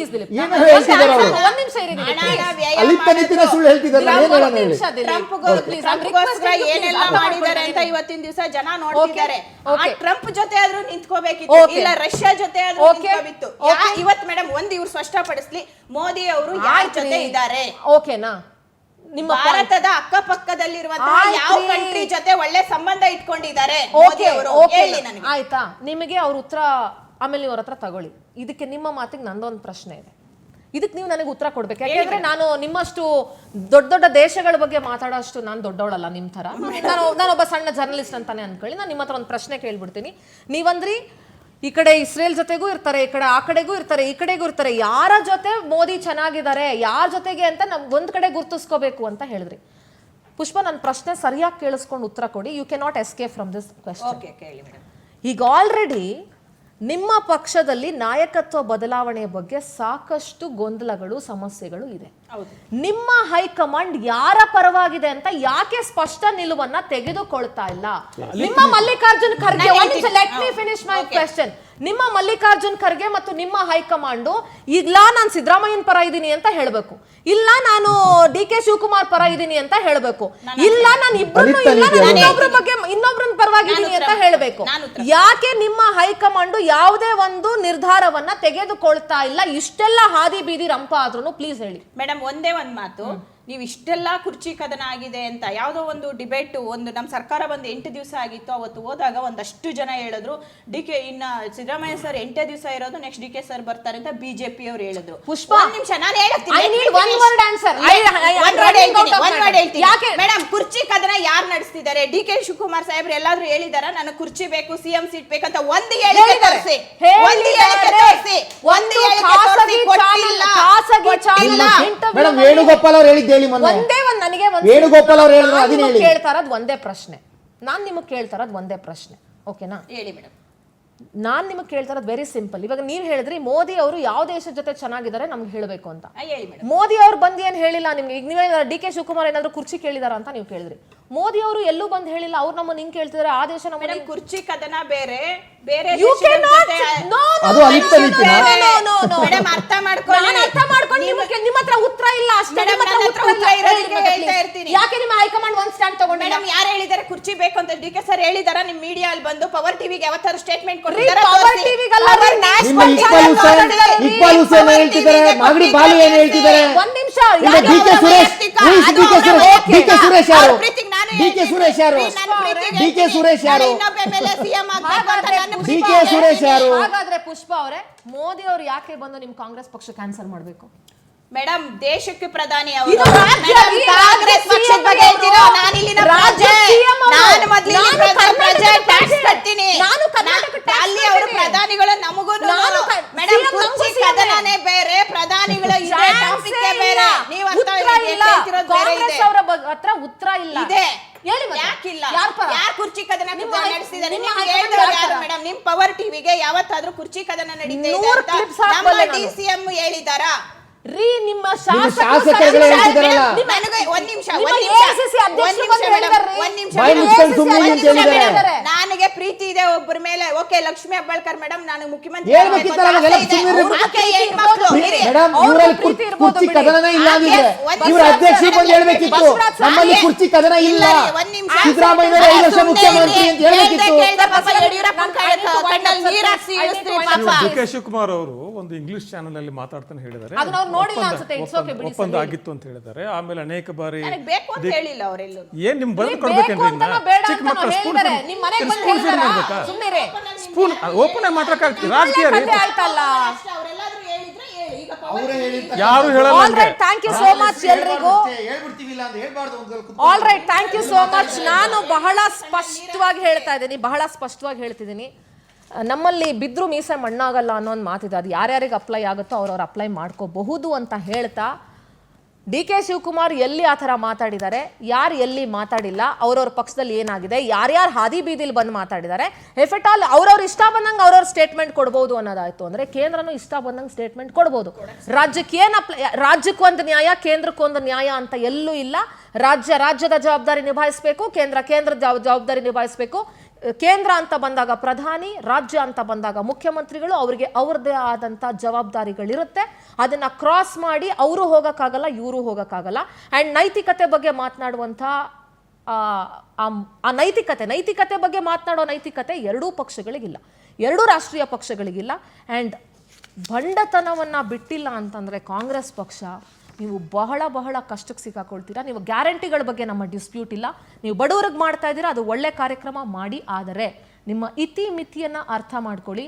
Speaker 3: ಅಲಿಪ್ತ ನೀತಿನ ಸುಳ್ಳು ಹೇಳ್ತಿದ್ದಾರೆ.
Speaker 2: ಟ್ರಂಪ್ಗೋಸ್ಕರ ಏನೆಲ್ಲ ಮಾಡಿದ್ದಾರೆ ಅಂತ ಇವತ್ತಿನ ದಿವಸ ಜನ ನೋಡ್ತಿದ್ದಾರೆ. ಟ್ರಂಪ್ ಜೊತೆ ಆದ್ರೂ ನಿಂತ್ಕೋಬೇಕಿತ್ತು, ಇಲ್ಲ ರಷ್ಯಾ ಜೊತೆ ಆದ್ರೂ ನಿಂತ್ಕೋಬೇಕಿತ್ತು. ಇವತ್ತು ಮೇಡಮ್ ಒಂದು ಇವ್ರು ಸ್ಪಷ್ಟಪಡಿಸ್ಲಿ, ಮೋದಿ ಅವರು ಯಾರ ಜೊತೆ ಇದ್ದಾರೆ?
Speaker 1: ಓಕೆನಾ?
Speaker 2: ನಿಮ್ಮ ಭಾರತದ ಅಕ್ಕಪಕ್ಕದಲ್ಲಿರುವಂತಹ ಯಾವ ಕಂಟ್ರಿ ಜೊತೆ ಒಳ್ಳೆ ಸಂಬಂಧ ಇಟ್ಕೊಂಡಿದ್ದಾರೆ?
Speaker 1: ಆಯ್ತಾ, ನಿಮಗೆ ಅವ್ರ ಉತ್ತರ ಆಮೇಲೆ ನೀವು ಅವ್ರ ಹತ್ರ ತಗೊಳ್ಳಿ. ಇದಕ್ಕೆ ನಿಮ್ಮ ಮಾತಿಗೆ ನಂದೊಂದು ಪ್ರಶ್ನೆ ಇದೆ, ಇದಕ್ಕೆ ನೀವು ನನಗೆ ಉತ್ತರ ಕೊಡ್ಬೇಕು. ಯಾಕೆಂದ್ರೆ ನಾನು ನಿಮ್ಮಷ್ಟು ದೊಡ್ಡ ದೊಡ್ಡ ದೇಶಗಳ ಬಗ್ಗೆ ಮಾತಾಡೋಷ್ಟು ನಾನು ದೊಡ್ಡವಳಲ್ಲ ನಿಮ್ಮ ತರ. ನಾನೊಬ್ಬ ಸಣ್ಣ ಜರ್ನಲಿಸ್ಟ್ ಅಂತಾನೆ ಅನ್ಕೊಳ್ಳಿ. ನಾನು ನಿಮ್ಮ ಹತ್ರ ಒಂದು ಪ್ರಶ್ನೆ ಕೇಳ್ಬಿಡ್ತೀನಿ. ನೀವಂದ್ರಿ ಈ ಕಡೆ ಇಸ್ರೇಲ್ ಜೊತೆಗೂ ಇರ್ತಾರೆ, ಈ ಕಡೆ ಆ ಕಡೆಗೂ ಇರ್ತಾರೆ, ಈ ಕಡೆಗೂ ಇರ್ತಾರೆ. ಯಾರ ಜೊತೆ ಮೋದಿ ಚೆನ್ನಾಗಿದ್ದಾರೆ, ಯಾರ ಜೊತೆಗೆ ಅಂತ ನಮ್ಗೆ ಒಂದ್ ಕಡೆ ಗುರ್ತಿಸ್ಕೋಬೇಕು ಅಂತ ಹೇಳಿದ್ರಿ. ಪುಷ್ಪ, ನನ್ನ ಪ್ರಶ್ನೆ ಸರಿಯಾಗಿ ಕೇಳಿಸ್ಕೊಂಡು ಉತ್ತರ ಕೊಡಿ. You can not escape from this question. ಈಗ ಆಲ್ರೆಡಿ ನಿಮ್ಮ ಪಕ್ಷದಲ್ಲಿ ನಾಯಕತ್ವ ಬದಲಾವಣೆಯ ಬಗ್ಗೆ ಸಾಕಷ್ಟು ಗೊಂದಲಗಳು, ಸಮಸ್ಯೆಗಳು ಇದೆ. ನಿಮ್ಮ ಹೈಕಮಾಂಡ್ ಯಾರ ಪರವಾಗಿದೆ ಅಂತ ಯಾಕೆ ಸ್ಪಷ್ಟ ನಿಲುವನ್ನ ತೆಗೆದುಕೊಳ್ತಾ ಇಲ್ಲ? ನಿಮ್ಮ Mallikarjun Kharge, let me finish my question. ನಿಮ್ಮ ಮಲ್ಲಿಕಾರ್ಜುನ್ ಖರ್ಗೆ ಮತ್ತು ನಿಮ್ಮ ಹೈಕಮಾಂಡು ಇಲ್ಲ ನಾನು ಸಿದ್ದರಾಮಯ್ಯನ ಪರ ಇದ್ದೀನಿ ಅಂತ ಹೇಳ್ಬೇಕು, ಇಲ್ಲ ನಾನು ಡಿ ಕೆ ಶಿವಕುಮಾರ್ ಪರ ಇದ್ದೀನಿ ಅಂತ ಹೇಳ್ಬೇಕು, ಇಲ್ಲ ನಾನು ಇನ್ನೊಬ್ರ ಬಗ್ಗೆ ಇನ್ನೊಬ್ರನ್ನ ಪರವಾಗಿದ್ದೀನಿ ಅಂತ ಹೇಳ್ಬೇಕು. ಯಾಕೆ ನಿಮ್ಮ ಹೈಕಮಾಂಡು ಯಾವುದೇ ಒಂದು ನಿರ್ಧಾರವನ್ನ ತೆಗೆದುಕೊಳ್ತಾ ಇಲ್ಲ? ಇಷ್ಟೆಲ್ಲ ಹಾದಿ ಬೀದಿ ರಂಪ ಆದ್ರೂ ಪ್ಲೀಸ್ ಹೇಳಿ
Speaker 2: ಮೇಡಮ್. ಒಂದೇ ಒಂದ್ ಮಾತು, ನೀವು ಇಷ್ಟೆಲ್ಲಾ ಕುರ್ಚಿ ಕದನ ಆಗಿದೆ ಅಂತ ಯಾವುದೋ ಒಂದು ಡಿಬೇಟ್, ಒಂದು ನಮ್ಮ ಸರ್ಕಾರ ಬಂದು 8 ದಿವಸ ಆಗಿತ್ತು. ಅವತ್ತು ಹೋದಾಗ ಒಂದಷ್ಟು ಜನ ಹೇಳಿದ್ರು ಇನ್ನ ಸಿದ್ದರಾಮಯ್ಯ ಸರ್ 8 ದಿವಸ ಇರೋದು, ನೆಕ್ಸ್ಟ್ ಡಿ ಕೆ ಸರ್ ಬರ್ತಾರೆ ಅಂತ ಬಿಜೆಪಿ ಅವರು ಹೇಳಿದ್ರು.
Speaker 1: ಪುಷ್ಪ,
Speaker 2: ಒಂದ್ ನಿಮಿಷ ನಾನು ಹೇಳ್ತೀನಿ ಮೇಡಮ್. ಕುರ್ಚಿ ಕದನ ಯಾರು ನಡೆಸ್ತಿದ್ದಾರೆ? ಡಿ ಕೆ ಶಿವಕುಮಾರ್ ಸಾಹೇಬ್ರು ಎಲ್ಲಾದ್ರೂ ಹೇಳಿದಾರ ನಾನು ಕುರ್ಚಿ ಬೇಕು, ಸಿಎಂ ಸೀಟ್ ಬೇಕಂತ? ಒಂದು ಹೇಳಿಕೆ ತೋರಿಸಿ,
Speaker 3: ಮೇಡಮ್. ವೇಣುಗೋಪಾಲ್ ಅವರು ಹೇಳಿದ್ದೆ ವೇಣುಗೋಪಾಲ್ ಅವರು ಹೇಳಿದ್ರು.
Speaker 1: ನಾನು ನಿಮಗೆ ಕೇಳ್ತಾ ಇರೋದು ಒಂದೇ ಪ್ರಶ್ನೆ, ಓಕೆನಾ?
Speaker 2: ಹೇಳಿ ಮೇಡಮ್.
Speaker 1: ನಾನ್ ನಿಮಗೆ ಕೇಳ್ತಾ ಇರೋದು ವೆರಿ ಸಿಂಪಲ್. ಇವಾಗ ನೀವ್ ಹೇಳಿದ್ರಿ ಮೋದಿ ಅವರು ಯಾವ ದೇಶದ ಜೊತೆ ಚೆನ್ನಾಗಿದ್ದಾರೆ ನಮ್ಗೆ ಹೇಳ್ಬೇಕು ಅಂತ. ಮೋದಿ ಅವ್ರು ಬಂದು ಏನ್ ಹೇಳಿಲ್ಲ ನಿಮ್ಗೆ. ಈಗ ನೀವೇ ಡಿ ಕೆ ಶಿವಕುಮಾರ್ ಏನಾದ್ರು ಕುರ್ಚಿ ಕೇಳಿದಾರ ಅಂತ ನೀವು ಕೇಳಿದ್ರಿ. ಮೋದಿ ಅವರು ಎಲ್ಲೂ ಬಂದು ಹೇಳಿಲ್ಲ. ಅವ್ರು ನಮ್ಮನ್ನ ಹಿಂಗ್ ಕೇಳ್ತಿದಾರೆ, ಆ ದೇಶ ನಮ್ಮ
Speaker 2: ಕುರ್ಚಿ ಕದನ ಬೇರೆ ಬೇರೆ. ಅರ್ಥ ಮಾಡ್ಕೊಂಡು
Speaker 1: ನಿಮ್ಮ ಹತ್ರ ಉತ್ತರ ಇಲ್ಲ ಅಷ್ಟೇ. ಯಾಕೆ ನಿಮ್ಮ ಹೈಕಮಾಂಡ್ ಒಂದ್ ಸ್ಟ್ಯಾಂಡ್ ತಗೊಂಡು?
Speaker 2: ಮೇಡಮ್, ಯಾರು ಹೇಳಿದಾರೆ ಕುರ್ಚಿ ಬೇಕು ಅಂತ? ಡಿ ಕೆ ಸರ್ ಹೇಳಿದಾರ? ನಿಮ್ ಮೀಡಿಯಾ ಅಲ್ಲಿ ಬಂದು ಪವರ್ ಟಿವಿಗೆ ಯಾವತ್ತಾರು ಸ್ಟೇಟ್ಮೆಂಟ್ ಕೊಟ್ಟಿದ್ದಾರೆ?
Speaker 3: ಒಂದ್ ನಿಮಿಷ,
Speaker 1: ಹಾಗಾದ್ರೆ ಪುಷ್ಪ ಅವರೇ, ಮೋದಿ ಅವರು ಯಾಕೆ ಬಂದು ನಿಮ್ ಕಾಂಗ್ರೆಸ್ ಪಕ್ಷ ಕ್ಯಾನ್ಸಲ್ ಮಾಡ್ಬೇಕು?
Speaker 2: ಮೇಡಮ್, ದೇಶಕ್ಕೆ ಪ್ರಧಾನಿ ಅವರು ಕಾಂಗ್ರೆಸ್ ಪಕ್ಷದ ಬಗ್ಗೆ ಹೇಳ್ತೀರಾ? ನಾನು ಇಲ್ಲಿನ ಪ್ರಜೆ, ನಾನು ಮೊದಲಿನ ಪ್ರಜೆ, ಟ್ಯಾಕ್ಸ್ ಕಟ್ತೀನಿ. ಅಲ್ಲಿ ಅವರು ಪ್ರಧಾನಿಗಳು ನಮಗೂ ಮೇಡಮ್ ಕುರ್ಚಿ ಕದನನೇ ಬೇರೆ, ಪ್ರಧಾನಿಗಳ ಟಾಪಿಕ್ ಬೇರೆ. ನೀವು
Speaker 1: ಕಾಂಗ್ರೆಸ್ ಅವರ ಹತ್ರ ಉತ್ತರ ಇಲ್ಲ ಇದೆ.
Speaker 2: ಯಾಕಿಲ್ಲ? ಯಾರು ಕುರ್ಚಿ ಕದನ ನಡೆಸಿದ್ದಾರೆ? ಮೇಡಮ್, ನಿಮ್ ಪವರ್ ಟಿವಿಗೆ ಯಾವತ್ತಾದ್ರೂ ಕುರ್ಚಿ ಕದನ ನಡೀತಾ ಇದೆ ಅಂತ ನಮ್ಮ ಡಿಸಿಎಂ ಹೇಳಿದಾರಾ?
Speaker 1: ರೀ ನಿಮ್ಮ
Speaker 3: ಶಾಸಕರುಗಳೇ ಹೇಳ್ತಿದಾರಲ್ಲ.
Speaker 2: ನನಗೆ ಒಂದ್ ನಿಮಿಷ
Speaker 3: ಬಾಯಿ ಮುಚ್ಕೊಂಡು ಸುಮ್ಮನೆ ಅಂತ ಹೇಳಿದ್ದಾರೆ.
Speaker 2: ನನಗೆ ಪ್ರೀತಿ ಇದೆ ಒಬ್ಬರ ಮೇಲೆ. ಓಕೆ, ಲಕ್ಷ್ಮೀ ಹೆಬ್ಬಾಳ್ಕರ್ ಮೇಡಮ್ ನನಗೆ ಮುಖ್ಯಮಂತ್ರಿ
Speaker 3: ಹೇಳ್ಬೇಕಿತ್ತಲ್ಲ, ಅವಾಗೆಲ್ಲ ಸುಮ್ಮನೆ ಇರ್ಬೇಕು. ಮೇಡಮ್ ಇವರಲ್ಲಿ ಕುರ್ಚಿ ಕದನನೇ ಇಲ್ಲ ಅಂದ್ರೆ ಇವ್ರ ಅಧ್ಯಕ್ಷರು ಬಂದು ಹೇಳ್ಬೇಕಿತ್ತು, ನಮ್ಮಲ್ಲಿ ಕುರ್ಚಿ ಕದನ ಇಲ್ಲ, ಸಿದ್ದರಾಮಯ್ಯ 5 ವರ್ಷ ಮುಖ್ಯಮಂತ್ರಿ ಅಂತ ಹೇಳ್ಬೇಕಿತ್ತು.
Speaker 4: ಡಿ ಕೆ ಶಿವಕುಮಾರ್ ಅವರು ಒಂದು ಇಂಗ್ಲಿಷ್ ಚಾನೆಲ್ ಅಲ್ಲಿ ಮಾತಾಡ್ತಾನೆ ಹೇಳಿದ್ದಾರೆ,
Speaker 1: ಅದನ್ನ ಅವ್ರು ನೋಡಿಲ್ಲ ಅನ್ಸುತ್ತೆ. It's okay, ಬಿಡಿ
Speaker 4: ಒಪ್ಪಂದ ಆಗಿತ್ತು ಅಂತ ಹೇಳಿದ್ದಾರೆ. ಆಮೇಲೆ ಅನೇಕ ಬಾರಿ
Speaker 2: ಬೇಕು ಅಂತ ಹೇಳಿಲ್ಲ ಅವರೆಲ್ಲೂ.
Speaker 4: ಏನ್ ನಿಮ್ ಬರೆದು ಕೊಡ್ಬೇಕೇನ್ರಿ? ಚಿಕ್ಕ ಮಕ್ಕಳು ಸ್ಪೂನ್ ಫೀಡ್ ಮಾಡ್ಬೇಕಾ? ಸ್ಪೂನ್ ಓಪನ್ ಆಗಿ ಮಾತಾಡಕ್ಕಾಗ್ತದೆ? ರಾಜಕೀಯ ರೀ, ಯಾರು ಹೇಳಲ್ಲ.
Speaker 1: ಥ್ಯಾಂಕ್ ಯು ಸೋ ಮಚ್ ಎಲ್ರಿಗೂ. All right, thank you so much. ನಾನು ಬಹಳ ಸ್ಪಷ್ಟವಾಗಿ ಹೇಳ್ತಿದ್ದೀನಿ, ನಮ್ಮಲ್ಲಿ ಬಿದ್ರು ಮೀಸೆ ಮಣ್ಣಾಗಲ್ಲ ಅನ್ನೋ ಒಂದು ಮಾತಿದೆ. ಅದು ಯಾರ್ಯಾರಿಗೆ ಅಪ್ಲೈ ಆಗುತ್ತೋ ಅವ್ರವ್ರು ಅಪ್ಲೈ ಮಾಡ್ಕೋಬಹುದು ಅಂತ ಹೇಳ್ತಾ, ಡಿ ಕೆ ಶಿವಕುಮಾರ್ ಎಲ್ಲಿ ಆ ಥರ ಮಾತಾಡಿದ್ದಾರೆ, ಯಾರು ಎಲ್ಲಿ ಮಾತಾಡಿಲ್ಲ, ಅವ್ರವ್ರ ಪಕ್ಷದಲ್ಲಿ ಏನಾಗಿದೆ, ಯಾರ್ಯಾರು ಹಾದಿ ಬೀದಿಲಿ ಬಂದು ಮಾತಾಡಿದ್ದಾರೆ, ಎಫ್ ಎಟ್ ಆಲ್ ಅವ್ರವ್ರು ಇಷ್ಟ ಬಂದಂಗೆ ಅವ್ರವ್ರ ಸ್ಟೇಟ್ಮೆಂಟ್ ಕೊಡ್ಬೋದು ಅನ್ನೋದಾಯ್ತು. ಅಂದರೆ ಕೇಂದ್ರನೂ ಇಷ್ಟ ಬಂದಂಗೆ ಸ್ಟೇಟ್ಮೆಂಟ್ ಕೊಡ್ಬೋದು. ರಾಜ್ಯಕ್ಕೆ ಏನು ರಾಜ್ಯಕ್ಕೊಂದು ನ್ಯಾಯ, ಕೇಂದ್ರಕ್ಕೊಂದು ನ್ಯಾಯ ಅಂತ ಎಲ್ಲೂ ಇಲ್ಲ. ರಾಜ್ಯದ ಜವಾಬ್ದಾರಿ ನಿಭಾಯಿಸಬೇಕು, ಕೇಂದ್ರದ ಜವಾಬ್ದಾರಿ ನಿಭಾಯಿಸಬೇಕು. ಕೇಂದ್ರ ಅಂತ ಬಂದಾಗ ಪ್ರಧಾನಿ, ರಾಜ್ಯ ಅಂತ ಬಂದಾಗ ಮುಖ್ಯಮಂತ್ರಿಗಳು, ಅವರಿಗೆ ಅವ್ರದ್ದೇ ಆದಂಥ ಜವಾಬ್ದಾರಿಗಳಿರುತ್ತೆ. ಅದನ್ನ ಕ್ರಾಸ್ ಮಾಡಿ ಅವರು ಹೋಗೋಕ್ಕಾಗಲ್ಲ, ಇವರು ಹೋಗೋಕ್ಕಾಗಲ್ಲ. ಆ್ಯಂಡ್ ನೈತಿಕತೆ ಬಗ್ಗೆ ಮಾತನಾಡುವಂಥ ಆ ನೈತಿಕತೆ ಬಗ್ಗೆ ಮಾತನಾಡೋ ನೈತಿಕತೆ ಎರಡೂ ಪಕ್ಷಗಳಿಗಿಲ್ಲ, ಎರಡೂ ರಾಷ್ಟ್ರೀಯ ಪಕ್ಷಗಳಿಗಿಲ್ಲ. ಆ್ಯಂಡ್ ಬಂಡತನವನ್ನು ಬಿಟ್ಟಿಲ್ಲ ಅಂತಂದರೆ ಕಾಂಗ್ರೆಸ್ ಪಕ್ಷ, ನೀವು ಬಹಳ ಕಷ್ಟಕ್ಕೆ ಸಿಕ್ಕಾಕೊಳ್ತೀರಾ. ನೀವು ಗ್ಯಾರಂಟಿಗಳ ಬಗ್ಗೆ ನಮ್ಮ ಡಿಸ್ಪ್ಯೂಟ್ ಇಲ್ಲ, ನೀವು ಬಡವರಿಗೆ ಮಾಡ್ತಾ ಇದ್ದೀರಾ, ಅದು ಒಳ್ಳೆ ಕಾರ್ಯಕ್ರಮ ಮಾಡಿ. ಆದರೆ ನಿಮ್ಮ ಇತಿ ಮಿತಿಯನ್ನು ಅರ್ಥ ಮಾಡ್ಕೊಳ್ಳಿ.